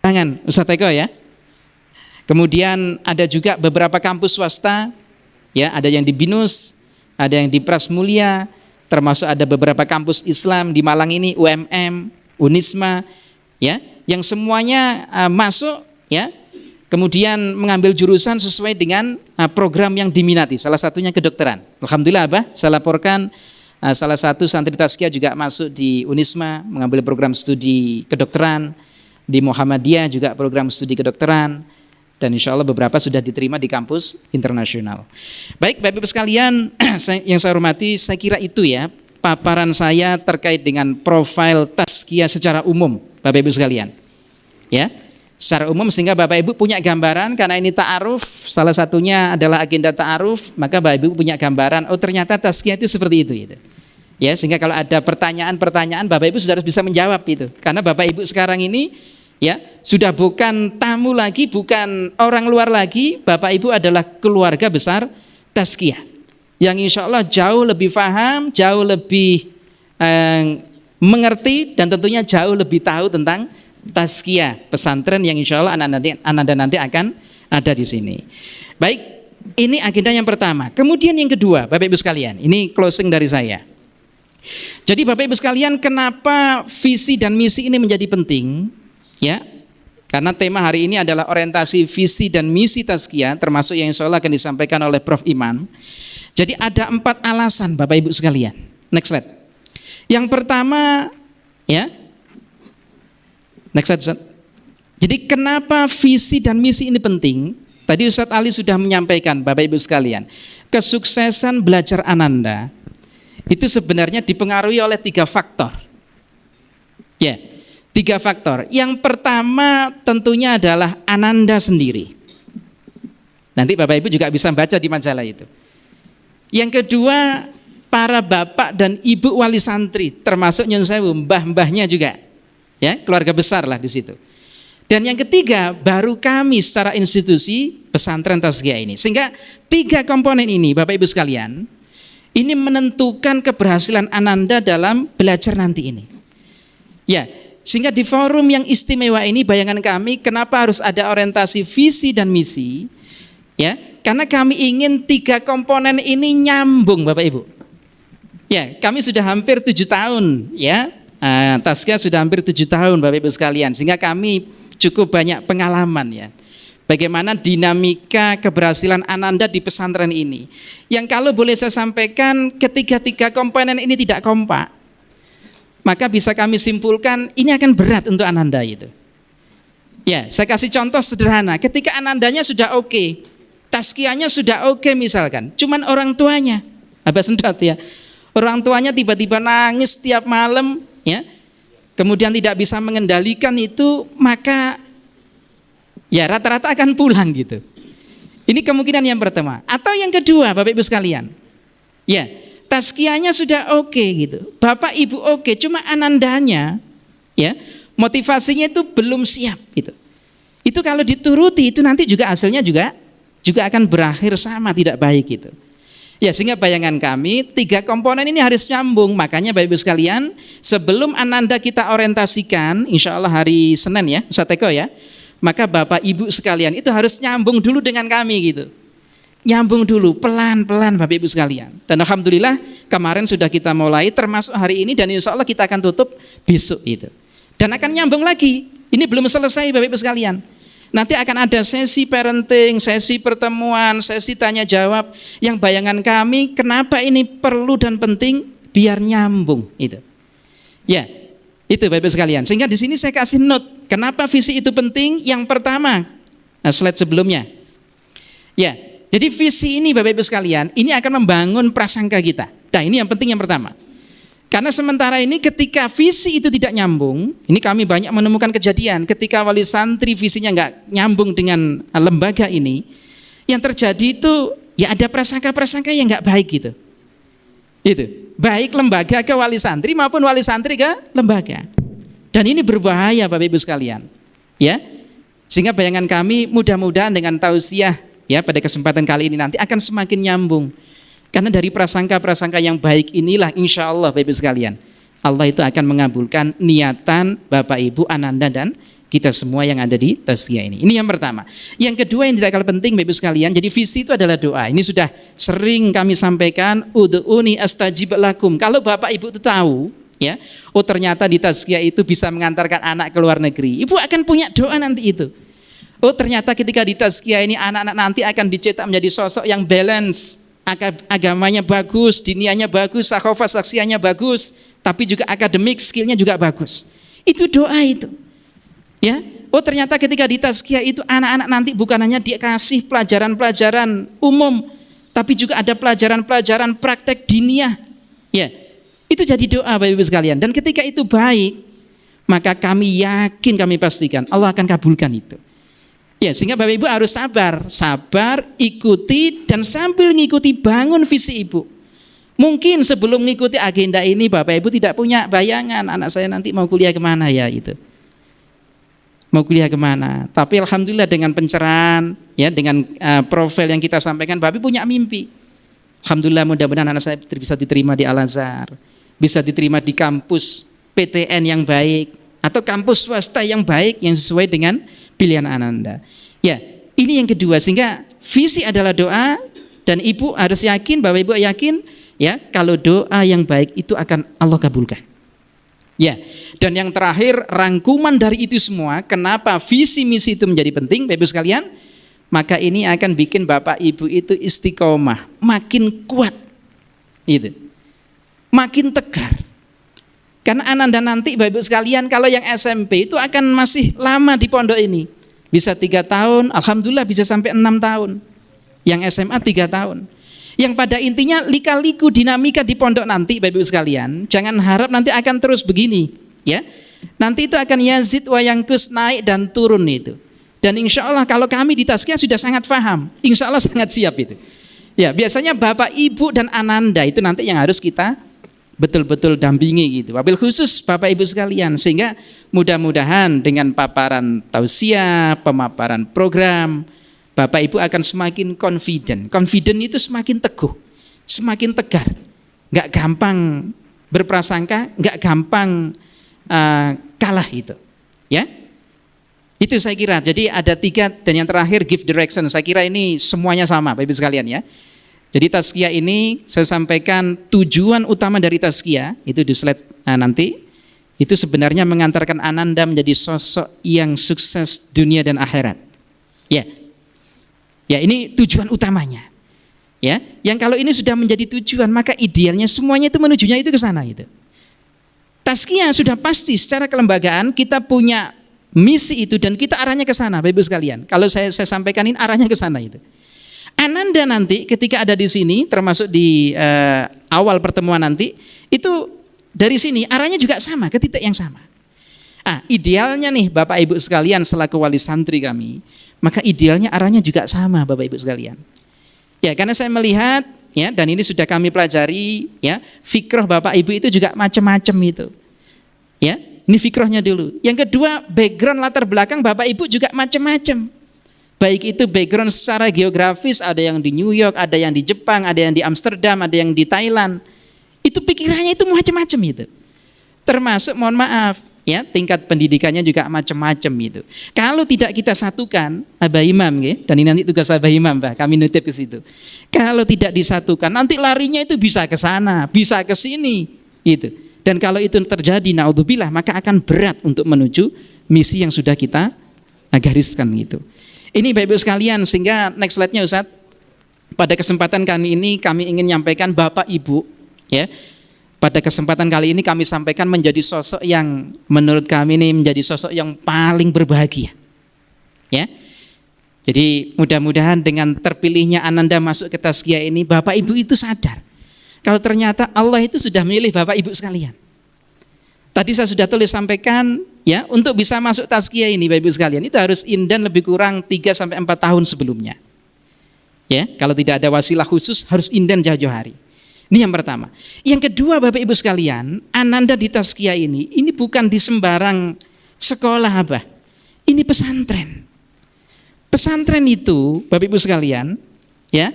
Jangan, Ustaz Eko ya. Kemudian ada juga beberapa kampus swasta, ya. Ada yang di BINUS, ada yang di Prasmulia. Termasuk ada beberapa kampus Islam di Malang ini, UMM, Unisma, ya, yang semuanya masuk, ya, kemudian mengambil jurusan sesuai dengan program yang diminati. Salah satunya kedokteran. Alhamdulillah, Abah, saya laporkan salah satu santri Tazkiyah juga masuk di Unisma, mengambil program studi kedokteran, di Muhammadiyah juga program studi kedokteran. Dan insya Allah beberapa sudah diterima di kampus internasional. Baik Bapak Ibu sekalian yang saya hormati, saya kira itu ya paparan saya terkait dengan profil Tazkiyah secara umum Bapak Ibu sekalian. Ya, secara umum sehingga Bapak Ibu punya gambaran, karena ini ta'aruf, salah satunya adalah agenda ta'aruf, maka Bapak Ibu punya gambaran, oh ternyata Tazkiyah itu seperti itu gitu. Ya, sehingga kalau ada pertanyaan-pertanyaan Bapak Ibu sudah harus bisa menjawab itu. Karena Bapak Ibu sekarang ini, ya, sudah bukan tamu lagi, bukan orang luar lagi, Bapak Ibu adalah keluarga besar Tazkiyah yang insya Allah jauh lebih paham, jauh lebih mengerti, dan tentunya jauh lebih tahu tentang Tazkiyah pesantren yang insya Allah Ananda nanti akan ada di sini. Baik Ini agenda yang pertama. Kemudian yang kedua, Bapak Ibu sekalian, ini closing dari saya. Jadi Bapak Ibu sekalian, kenapa visi dan misi ini menjadi penting? Ya, karena tema hari ini adalah orientasi visi dan misi Tazkiyah, termasuk yang insya Allah akan disampaikan oleh Prof. Iman. Jadi ada 4 alasan Bapak Ibu sekalian. Next slide. Yang pertama, ya. Next slide, Ustaz. Jadi kenapa visi dan misi ini penting? Tadi Ustadz Ali sudah menyampaikan, Bapak Ibu sekalian, kesuksesan belajar Ananda itu sebenarnya dipengaruhi oleh 3 faktor. Ya, 3 faktor. Yang pertama tentunya adalah Ananda sendiri. Nanti Bapak Ibu juga bisa baca di majalah itu. Yang kedua, para bapak dan ibu wali santri, termasuk Nyun Sewu, mbah-mbahnya juga. Ya, keluarga besar lah di situ. Dan yang ketiga, baru kami secara institusi pesantren Tazkiyah ini. Sehingga 3 komponen ini, Bapak Ibu sekalian, ini menentukan keberhasilan Ananda dalam belajar nanti ini. Ya, sehingga di forum yang istimewa ini, bayangan kami kenapa harus ada orientasi visi dan misi? Ya, karena kami ingin 3 komponen ini nyambung, Bapak Ibu. Ya, kami sudah hampir 7 tahun, ya. Tazkiyah sudah hampir 7 tahun, Bapak Ibu sekalian, sehingga kami cukup banyak pengalaman, ya. Bagaimana dinamika keberhasilan Ananda di pesantren ini. Yang kalau boleh saya sampaikan, ketiga komponen ini tidak kompak, maka bisa kami simpulkan ini akan berat untuk Ananda itu. Ya, saya kasih contoh sederhana. Ketika Anandanya sudah oke, Tazkiyahnya sudah oke misalkan, cuman orang tuanya, Abah Sendot ya, orang tuanya tiba-tiba nangis setiap malam, ya. Kemudian tidak bisa mengendalikan itu, maka ya rata-rata akan pulang gitu. Ini kemungkinan yang pertama. Atau yang kedua, Bapak Ibu sekalian, ya Tazkiyahnya sudah oke gitu, Bapak Ibu oke, cuma Anandanya, ya motivasinya itu belum siap gitu. Itu kalau dituruti itu nanti juga hasilnya juga akan berakhir sama tidak baik gitu. Ya, sehingga bayangan kami 3 komponen ini harus nyambung. Makanya Bapak Ibu sekalian, sebelum Ananda kita orientasikan, insya Allah hari Senin ya, Ustaz Eko ya, maka Bapak Ibu sekalian itu harus nyambung dulu dengan kami gitu. Nyambung dulu, pelan-pelan Bapak Ibu sekalian. Dan Alhamdulillah kemarin sudah kita mulai, termasuk hari ini, dan insya Allah kita akan tutup besok itu. Dan akan nyambung lagi, ini belum selesai Bapak Ibu sekalian. Nanti akan ada sesi parenting, sesi pertemuan, sesi tanya jawab, yang bayangan kami kenapa ini perlu dan penting biar nyambung itu. Ya, itu Bapak Ibu sekalian. Sehingga di sini saya kasih note, kenapa visi itu penting? Yang pertama, slide sebelumnya. Ya, jadi visi ini Bapak Ibu sekalian, ini akan membangun prasangka kita. Nah, ini yang penting yang pertama. Karena sementara ini ketika visi itu tidak nyambung, ini kami banyak menemukan kejadian ketika wali santri visinya nggak nyambung dengan lembaga ini, yang terjadi itu ya ada prasangka-prasangka yang nggak baik gitu. Itu baik lembaga ke wali santri maupun wali santri ke lembaga. Dan ini berbahaya Bapak Ibu sekalian. Ya. Sehingga bayangan kami mudah-mudahan dengan tausiah ya pada kesempatan kali ini nanti akan semakin nyambung. Karena dari prasangka-prasangka yang baik inilah insya Allah Bapak Ibu sekalian, Allah itu akan mengabulkan niatan Bapak Ibu, Ananda dan kita semua yang ada di Tazkiyah ini. Ini yang pertama. Yang kedua yang tidak kalah penting Bapak Ibu sekalian, jadi visi itu adalah doa. Ini sudah sering kami sampaikan, ud'uni astajib lakum. Kalau Bapak Ibu itu tahu, ya, oh ternyata di Tazkiyah itu bisa mengantarkan anak ke luar negeri, Ibu akan punya doa nanti itu. Oh ternyata ketika di Tazkiyah ini anak-anak nanti akan dicetak menjadi sosok yang balance, agamanya bagus, dinianya bagus, sakhofah saksianya bagus, tapi juga akademik skillnya juga bagus. Itu doa itu. Ya, oh ternyata ketika di Tazkiyah itu anak-anak nanti bukan hanya dikasih pelajaran-pelajaran umum, tapi juga ada pelajaran-pelajaran praktek diniyah. Ya, itu jadi doa Bapak Ibu sekalian. Dan ketika itu baik, maka kami yakin, kami pastikan Allah akan kabulkan itu. Ya, sehingga Bapak Ibu harus sabar, ikuti, dan sambil ngikuti bangun visi Ibu. Mungkin sebelum mengikuti agenda ini Bapak Ibu tidak punya bayangan anak saya nanti mau kuliah kemana ya itu. Mau kuliah kemana? Tapi alhamdulillah dengan pencerahan, ya dengan profil yang kita sampaikan, Bapak Ibu punya mimpi. Alhamdulillah mudah-mudahan anak saya bisa diterima di Al-Azhar, bisa diterima di kampus PTN yang baik atau kampus swasta yang baik yang sesuai dengan pilihan Ananda. Ya, ini yang kedua, sehingga visi adalah doa, dan ibu harus yakin, bapak ibu yakin ya, kalau doa yang baik itu akan Allah kabulkan. Ya, dan yang terakhir rangkuman dari itu semua, kenapa visi misi itu menjadi penting, Bapak Ibu sekalian? Maka ini akan bikin Bapak Ibu itu istiqomah, makin kuat, itu, makin tegar. Karena Ananda nanti Bapak Ibu sekalian, kalau yang SMP itu akan masih lama di pondok ini, bisa 3 tahun, alhamdulillah bisa sampai 6 tahun. Yang SMA 3 tahun. Yang pada intinya lika-liku dinamika di pondok nanti Bapak Ibu sekalian, jangan harap nanti akan terus begini, ya. Nanti itu akan yazid wa yangkus, naik dan turun itu. Dan insya Allah kalau kami di Tazkiyah sudah sangat paham, insya Allah sangat siap itu. Ya, biasanya Bapak Ibu dan Ananda itu nanti yang harus kita betul-betul dampingi gitu. Wabil khusus Bapak Ibu sekalian, sehingga mudah-mudahan dengan paparan tausiah, pemaparan program, Bapak Ibu akan semakin confident. Confident itu semakin teguh, semakin tegar. Gak gampang berprasangka, gak gampang kalah itu. Ya, itu saya kira. Jadi ada 3, dan yang terakhir give direction. Saya kira ini semuanya sama Bapak Ibu sekalian ya. Jadi Tazkiyah ini saya sampaikan tujuan utama dari Tazkiyah, itu di slide nanti. Itu sebenarnya mengantarkan Ananda menjadi sosok yang sukses dunia dan akhirat. Ya. Ya, ini tujuan utamanya. Ya, yang kalau ini sudah menjadi tujuan, maka idealnya semuanya itu menujunya itu ke sana itu. Tazkiyah sudah pasti secara kelembagaan kita punya misi itu dan kita arahnya ke sana, Bapak Ibu sekalian. Kalau saya sampaikan ini arahnya ke sana itu. Ananda nanti ketika ada di sini, termasuk di awal pertemuan nanti, itu dari sini arahnya juga sama, ke titik yang sama. Idealnya nih Bapak Ibu sekalian selaku wali santri kami, maka idealnya arahnya juga sama Bapak Ibu sekalian. Ya, karena saya melihat ya, dan ini sudah kami pelajari ya, fikroh Bapak Ibu itu juga macam-macam itu. Ya, ini fikrohnya dulu. Yang kedua, background latar belakang Bapak Ibu juga macam-macam. Baik itu background secara geografis, ada yang di New York, ada yang di Jepang, ada yang di Amsterdam, ada yang di Thailand. Itu pikirannya itu macam-macam itu. Termasuk mohon maaf ya, tingkat pendidikannya juga macam-macam itu. Kalau tidak kita satukan, Abah Imam ya, dan ini nanti tugas Abah Imam, Bah, kami nitip ke situ. Kalau tidak disatukan, nanti larinya itu bisa ke sana, bisa ke sini, itu. Dan kalau itu terjadi, naudzubillah, maka akan berat untuk menuju misi yang sudah kita gariskan gitu. Ini Bapak Ibu sekalian, sehingga next slide-nya Ustaz. Pada kesempatan kali ini kami ingin menyampaikan Bapak Ibu ya. Pada kesempatan kali ini kami sampaikan menjadi sosok yang menurut kami ini menjadi sosok yang paling berbahagia. Ya. Jadi mudah-mudahan dengan terpilihnya Ananda masuk ke Tazkiyah ini, Bapak Ibu itu sadar kalau ternyata Allah itu sudah memilih Bapak Ibu sekalian. Tadi saya sudah tulis sampaikan ya, untuk bisa masuk Tazkiyah ini Bapak Ibu sekalian itu harus indan lebih kurang 3 sampai 4 tahun sebelumnya. Ya, kalau tidak ada wasilah khusus harus indan jauh-jauh hari. Ini yang pertama. Yang kedua Bapak Ibu sekalian, Ananda di Tazkiyah ini bukan di sembarang sekolah Abah. Ini pesantren. Pesantren itu Bapak Ibu sekalian, ya.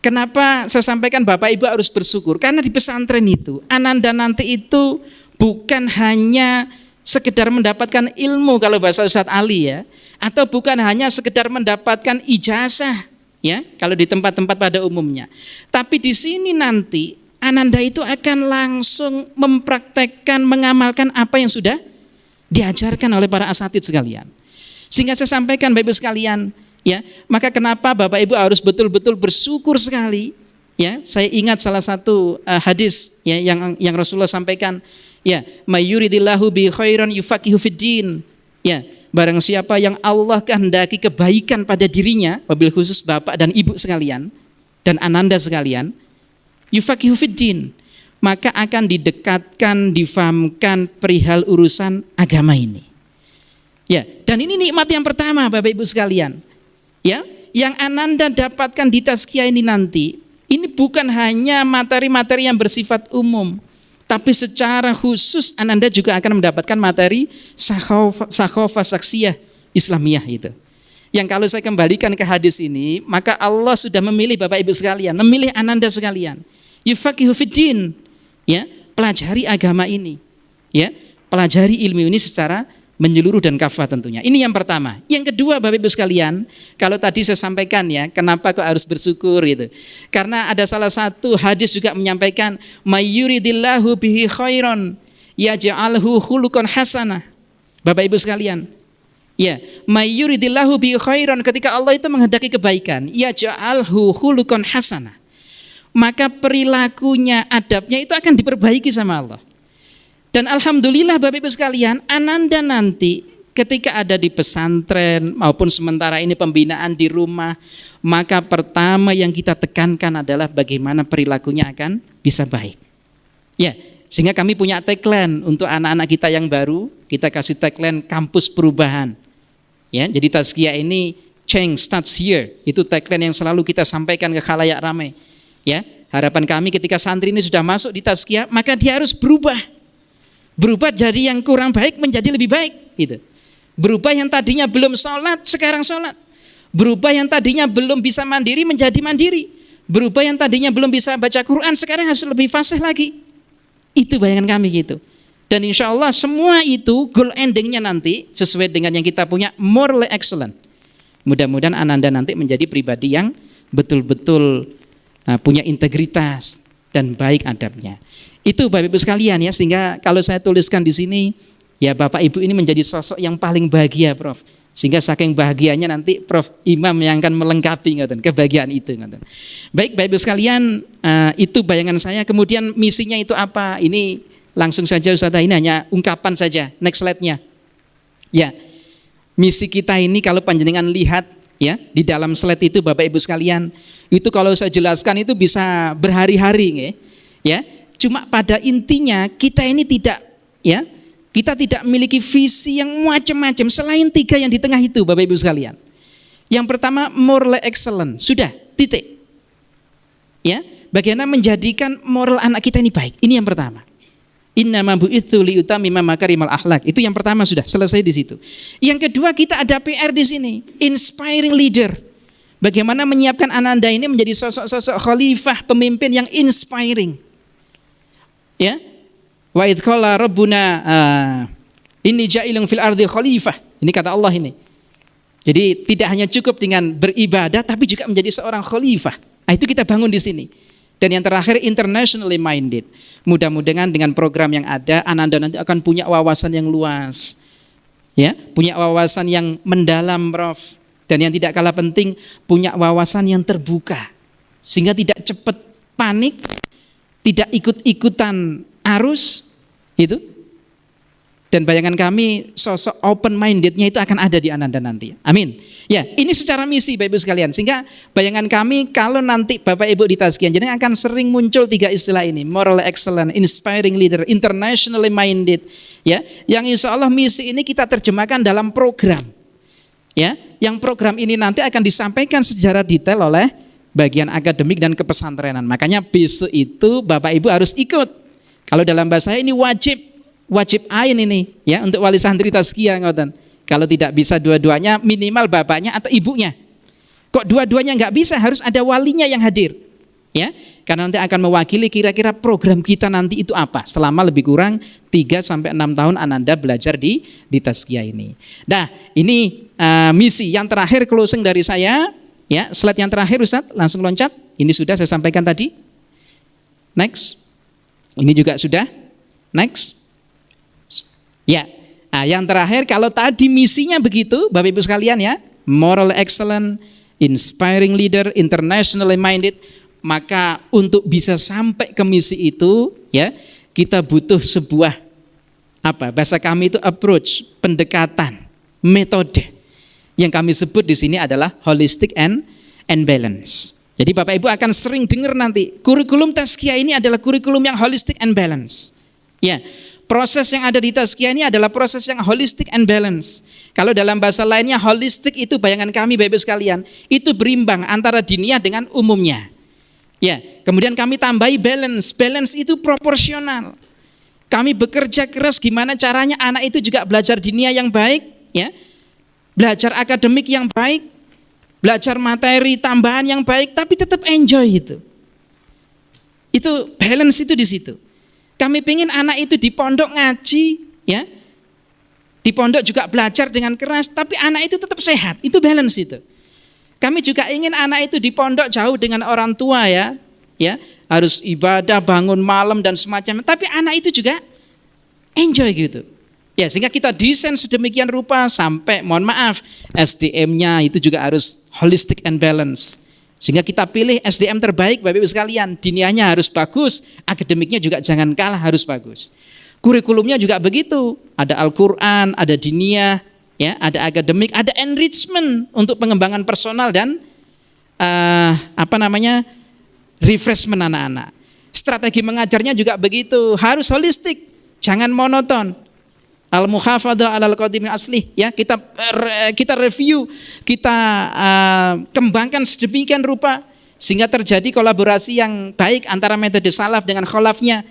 Kenapa saya sampaikan Bapak Ibu harus bersyukur? Karena di pesantren itu Ananda nanti itu bukan hanya sekedar mendapatkan ilmu kalau bahasa Ustadz Ali ya, atau bukan hanya sekedar mendapatkan ijazah ya, kalau di tempat-tempat pada umumnya. Tapi di sini nanti Ananda itu akan langsung mempraktekkan, mengamalkan apa yang sudah diajarkan oleh para asatidz sekalian. Sehingga saya sampaikan Bapak Ibu sekalian, ya, maka kenapa Bapak Ibu harus betul-betul bersyukur sekali, ya. Saya ingat salah satu hadis ya, yang Rasulullah sampaikan, ya, mayyuridillahu bi khairan yufaqihu fiddin, ya. Barang siapa yang Allah kehendaki kebaikan pada dirinya, wabil khusus Bapak dan Ibu sekalian dan Ananda sekalian, yufaqihu fiddin, maka akan didekatkan, difahamkan perihal urusan agama ini. Ya, dan ini nikmat yang pertama Bapak Ibu sekalian. Ya, yang Ananda dapatkan di Tazkiyah ini nanti, ini bukan hanya materi-materi yang bersifat umum, tapi secara khusus Ananda juga akan mendapatkan materi sakhofah saksiyah Islamiyah itu. Yang kalau saya kembalikan ke hadis ini, maka Allah sudah memilih Bapak Ibu sekalian, memilih Ananda sekalian. Yufaqihu fiddin, ya, pelajari agama ini, ya, pelajari ilmu ini secara menyeluruh dan kafah tentunya. Ini yang pertama. Yang kedua, Bapak Ibu sekalian, kalau tadi saya sampaikan ya, kenapa kok harus bersyukur gitu. Karena ada salah satu hadis juga menyampaikan, mayyuridillahu bihi khairan yaj'alhu khuluqan hasanah. Bapak Ibu sekalian, ya, mayyuridillahu bihi khairan, ketika Allah itu menghendaki kebaikan, yaj'alhu khuluqan hasanah, maka perilakunya, adabnya itu akan diperbaiki sama Allah. Dan alhamdulillah Bapak Ibu sekalian, Ananda nanti ketika ada di pesantren maupun sementara ini pembinaan di rumah, maka pertama yang kita tekankan adalah bagaimana perilakunya akan bisa baik. Ya, sehingga kami punya tagline untuk anak-anak kita yang baru, kita kasih tagline kampus perubahan. Ya, jadi Tazkiyah ini change starts here. Itu tagline yang selalu kita sampaikan ke khalayak ramai. Ya, harapan kami ketika santri ini sudah masuk di Tazkiyah, maka dia harus berubah. Berubah dari yang kurang baik menjadi lebih baik gitu. Berubah yang tadinya belum sholat sekarang sholat. Berubah yang tadinya belum bisa mandiri menjadi mandiri. Berubah yang tadinya belum bisa baca Quran sekarang harus lebih fasih lagi. Itu bayangan kami gitu. Dan insya Allah semua itu goal endingnya nanti sesuai dengan yang kita punya, morally excellent. Mudah-mudahan Ananda nanti menjadi pribadi yang betul-betul punya integritas dan baik adabnya. Itu Bapak Ibu sekalian ya, sehingga kalau saya tuliskan di sini, ya Bapak Ibu ini menjadi sosok yang paling bahagia, Prof. Sehingga saking bahagianya nanti Prof Imam yang akan melengkapi kebahagiaan itu. Baik Bapak Ibu sekalian, itu bayangan saya. Kemudian misinya itu apa? Ini langsung saja Ustazah, ini hanya ungkapan saja. Next slide-nya. Ya, misi kita ini kalau panjenengan lihat ya di dalam slide itu Bapak Ibu sekalian, itu kalau saya jelaskan itu bisa berhari-hari ya. Cuma pada intinya kita ini tidak ya, kita tidak memiliki visi yang macam-macam selain 3 yang di tengah itu Bapak Ibu sekalian. Yang pertama moral excellent, sudah titik. Ya, bagaimana menjadikan moral anak kita ini baik. Ini yang pertama. Innama bu'itsu liutamima makarimal akhlak. Itu yang pertama, sudah selesai di situ. Yang kedua, kita ada PR di sini, inspiring leader. Bagaimana menyiapkan Ananda ini menjadi sosok-sosok khalifah, pemimpin yang inspiring. Ya, wa idz qala rabbuna inni ja'ilun fil ardi khalifah. Ini kata Allah ini. Jadi tidak hanya cukup dengan beribadah tapi juga menjadi seorang khalifah. Nah, itu kita bangun di sini. Dan yang terakhir internationally minded. Mudah-mudahan dengan program yang ada Ananda nanti akan punya wawasan yang luas. Ya, punya wawasan yang mendalam, Prof. Dan yang tidak kalah penting punya wawasan yang terbuka. Sehingga tidak cepat panik, tidak ikut-ikutan arus itu. Dan bayangan kami sosok open mindednya itu akan ada di Ananda nanti. Amin. Ya, ini secara misi Bapak Ibu sekalian. Sehingga bayangan kami kalau nanti Bapak Ibu di Tazkiyah, jadi akan sering muncul 3 istilah ini, moral excellent, inspiring leader, internationally minded. Ya, yang insya Allah misi ini kita terjemahkan dalam program. Ya, yang program ini nanti akan disampaikan secara detail oleh bagian akademik dan kepesantrenan. Makanya besok itu Bapak Ibu harus ikut. Kalau dalam bahasa ini wajib ain ini ya untuk wali santri Tazkiyah ngoten. Kalau tidak bisa dua-duanya minimal bapaknya atau ibunya. Kok dua-duanya enggak bisa, harus ada walinya yang hadir. Ya, karena nanti akan mewakili kira-kira program kita nanti itu apa selama lebih kurang 3 sampai 6 tahun Ananda belajar di Tazkiyah ini. Nah, ini misi yang terakhir closing dari saya. Ya, slide yang terakhir Ustadz, langsung loncat. Ini sudah saya sampaikan tadi. Next. Ini juga sudah. Next. Ya, nah, yang terakhir kalau tadi misinya begitu, Bapak Ibu sekalian ya, moral excellent, inspiring leader, internationally minded, maka untuk bisa sampai ke misi itu, ya, kita butuh sebuah bahasa kami itu approach, pendekatan, metode. Yang kami sebut di sini adalah holistic and balance. Jadi Bapak Ibu akan sering dengar nanti kurikulum Tazkiyah ini adalah kurikulum yang holistic and balance. Ya, proses yang ada di Tazkiyah ini adalah proses yang holistic and balance. Kalau dalam bahasa lainnya holistic itu bayangan kami Bapak Ibu sekalian, itu berimbang antara diniyah dengan umumnya. Ya, kemudian kami tambahi balance. Balance itu proporsional. Kami bekerja keras gimana caranya anak itu juga belajar diniyah yang baik, ya. Belajar akademik yang baik, belajar materi tambahan yang baik, tapi tetap enjoy itu. Itu balance itu di situ. Kami pengen anak itu di pondok ngaji, ya, Di pondok juga belajar dengan keras, tapi anak itu tetap sehat. Itu balance itu. Kami juga ingin anak itu di pondok jauh dengan orang tua ya, harus ibadah, bangun malam dan semacamnya. Tapi anak itu juga enjoy gitu. Ya, sehingga kita desain sedemikian rupa sampai, mohon maaf, SDM-nya itu juga harus holistic and balance. Sehingga kita pilih SDM terbaik Bapak Ibu sekalian, diniahnya harus bagus, akademiknya juga jangan kalah, harus bagus. Kurikulumnya juga begitu, ada Al-Quran, ada diniyah, ya, ada akademik, ada enrichment untuk pengembangan personal dan refreshment anak-anak. Strategi mengajarnya juga begitu, harus holistik, jangan monoton. Al-muhafadzah 'alal qadimin aslih, ya, kita review, kita kembangkan sedemikian rupa sehingga terjadi kolaborasi yang baik antara metode salaf dengan kholafnya,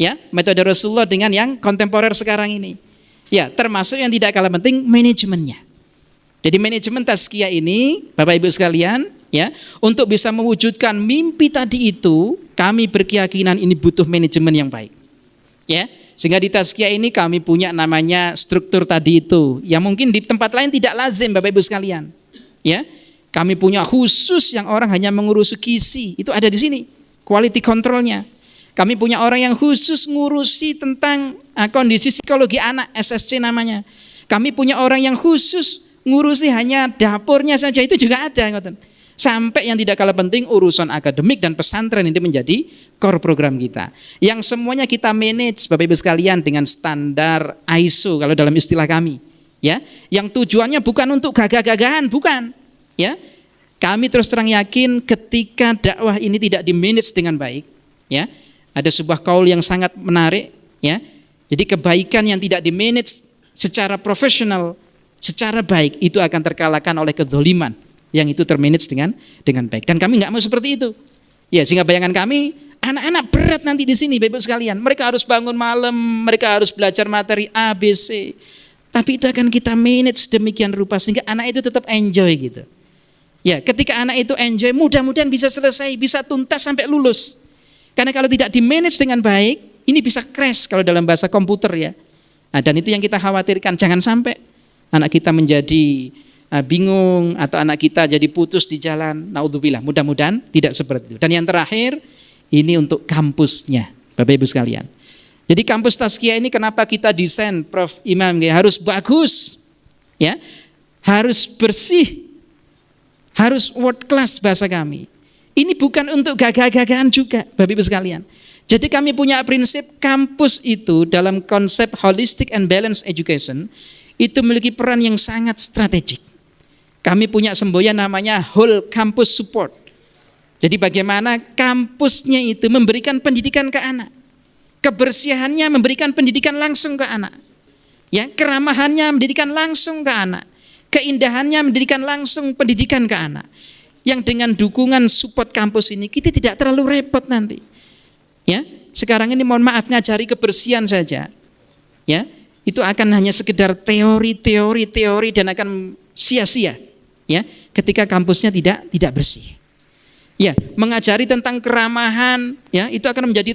ya, metode Rasulullah dengan yang kontemporer sekarang ini. Ya, termasuk yang tidak kalah penting manajemennya. Jadi manajemen tazkiyah ini Bapak Ibu sekalian, ya, untuk bisa mewujudkan mimpi tadi itu, kami berkeyakinan ini butuh manajemen yang baik. Ya. Sehingga di tazkiyah ini kami punya namanya struktur tadi itu, yang mungkin di tempat lain tidak lazim Bapak Ibu sekalian. Ya, kami punya khusus yang orang hanya mengurusi gizi, itu ada di sini, quality controlnya. Kami punya orang yang khusus ngurusi tentang kondisi psikologi anak, SSC namanya. Kami punya orang yang khusus ngurusi hanya dapurnya saja, itu juga ada. Sampai yang tidak kalah penting urusan akademik dan pesantren ini menjadi core program kita. Yang semuanya kita manage Bapak Ibu sekalian dengan standar ISO kalau dalam istilah kami. Ya, yang tujuannya bukan untuk gagah-gagahan, bukan. Ya, kami terus terang yakin ketika dakwah ini tidak di-manage dengan baik, ya, ada sebuah kaul yang sangat menarik, ya. Jadi kebaikan yang tidak di-manage secara profesional, secara baik, itu akan terkalahkan oleh kedzaliman yang itu termanage dengan baik. Dan kami nggak mau seperti itu. Ya, sehingga bayangan kami, anak-anak berat nanti di sini Bapak Ibu sekalian. Mereka harus bangun malam, mereka harus belajar materi A, B, C. Tapi itu akan kita manage demikian rupa sehingga anak itu tetap enjoy gitu. Ya, ketika anak itu enjoy, mudah-mudahan bisa selesai, bisa tuntas sampai lulus. Karena kalau tidak di-manage dengan baik, ini bisa crash kalau dalam bahasa komputer ya. Nah, dan itu yang kita khawatirkan, jangan sampai anak kita menjadi bingung atau anak kita jadi putus di jalan. Naudzubillah, mudah-mudahan tidak seperti itu. Dan yang terakhir, ini untuk kampusnya Bapak Ibu sekalian. Jadi kampus tazkiyah ini kenapa kita desain Prof Imam ya, harus bagus, ya, harus bersih, harus world class bahasa kami. Ini bukan untuk gagah-gagahan juga Bapak Ibu sekalian. Jadi kami punya prinsip kampus itu dalam konsep holistic and balanced education itu memiliki peran yang sangat strategik. Kami punya semboyan namanya whole campus support. Jadi bagaimana kampusnya itu memberikan pendidikan ke anak. Kebersihannya memberikan pendidikan langsung ke anak. Ya, keramahannya mendidikan langsung ke anak. Keindahannya mendidikan langsung pendidikan ke anak. Yang dengan dukungan support kampus ini kita tidak terlalu repot nanti. Ya, sekarang ini mohon maaf ngajari kebersihan saja. Ya, itu akan hanya sekedar teori dan akan sia-sia. Ya, ketika kampusnya tidak bersih. Ya, mengajari tentang keramahan, ya, itu akan menjadi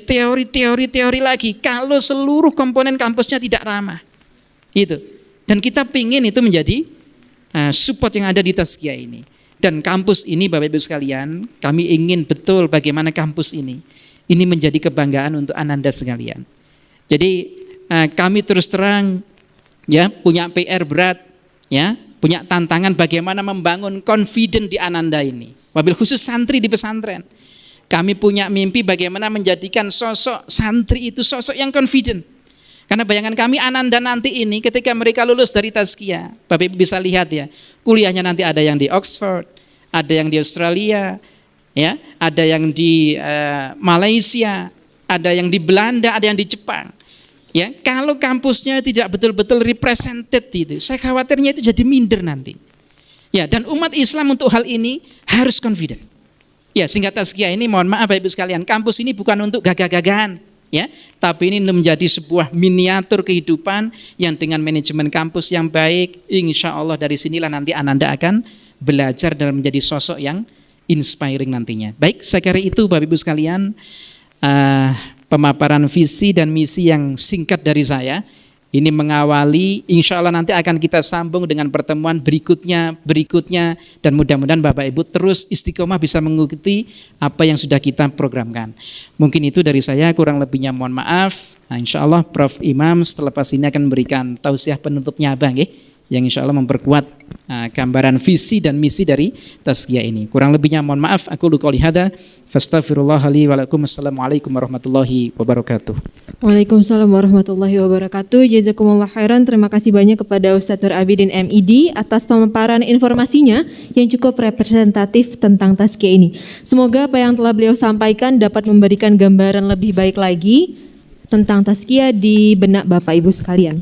teori lagi kalau seluruh komponen kampusnya tidak ramah. Itu. Dan kita pingin itu menjadi support yang ada di tazkiyah ini. Dan kampus ini Bapak Ibu sekalian, kami ingin betul bagaimana kampus ini menjadi kebanggaan untuk Ananda sekalian. Jadi kami terus terang ya punya PR berat, ya, punya tantangan bagaimana membangun confident di Ananda ini. Wabil khusus santri di pesantren. Kami punya mimpi bagaimana menjadikan sosok santri itu sosok yang confident. Karena bayangan kami Ananda nanti ini ketika mereka lulus dari tazkiyah, Bapak Ibu bisa lihat ya, kuliahnya nanti ada yang di Oxford, ada yang di Australia, ya, ada yang di Malaysia, ada yang di Belanda, ada yang di Jepang. Ya, kalau kampusnya tidak betul-betul represented itu, saya khawatirnya itu jadi minder nanti. Ya, dan umat Islam untuk hal ini harus confident. Ya, sehingga tazkiyah ini mohon maaf Bapak Ibu sekalian, kampus ini bukan untuk gagah-gagahan, ya, tapi ini menjadi sebuah miniatur kehidupan yang dengan manajemen kampus yang baik, insya Allah dari sinilah nanti Ananda akan belajar dan menjadi sosok yang inspiring nantinya. Baik, saya kira itu Bapak Ibu sekalian pemaparan visi dan misi yang singkat dari saya. ini mengawali, insya Allah nanti akan kita sambung dengan pertemuan berikutnya, dan mudah-mudahan Bapak Ibu terus istiqomah bisa mengikuti apa yang sudah kita programkan. Mungkin itu dari saya, kurang lebihnya mohon maaf. Nah, insya Allah Prof. Imam setelah pas ini akan memberikan tausiah penutupnya Abang, yang insya Allah memperkuat gambaran visi dan misi dari tazkiyah ini. Kurang lebihnya mohon maaf. Aku qouli hada fastaghfirullah li wa lakum. Assalamualaikum warahmatullahi wabarakatuh. Waalaikumsalam warahmatullahi wabarakatuh. Jazakumullah khairan. Terima kasih banyak kepada Ustadz Nur Abidin MID atas pemaparan informasinya yang cukup representatif tentang tazkiyah ini. Semoga apa yang telah beliau sampaikan dapat memberikan gambaran lebih baik lagi tentang tazkiyah di benak Bapak Ibu sekalian.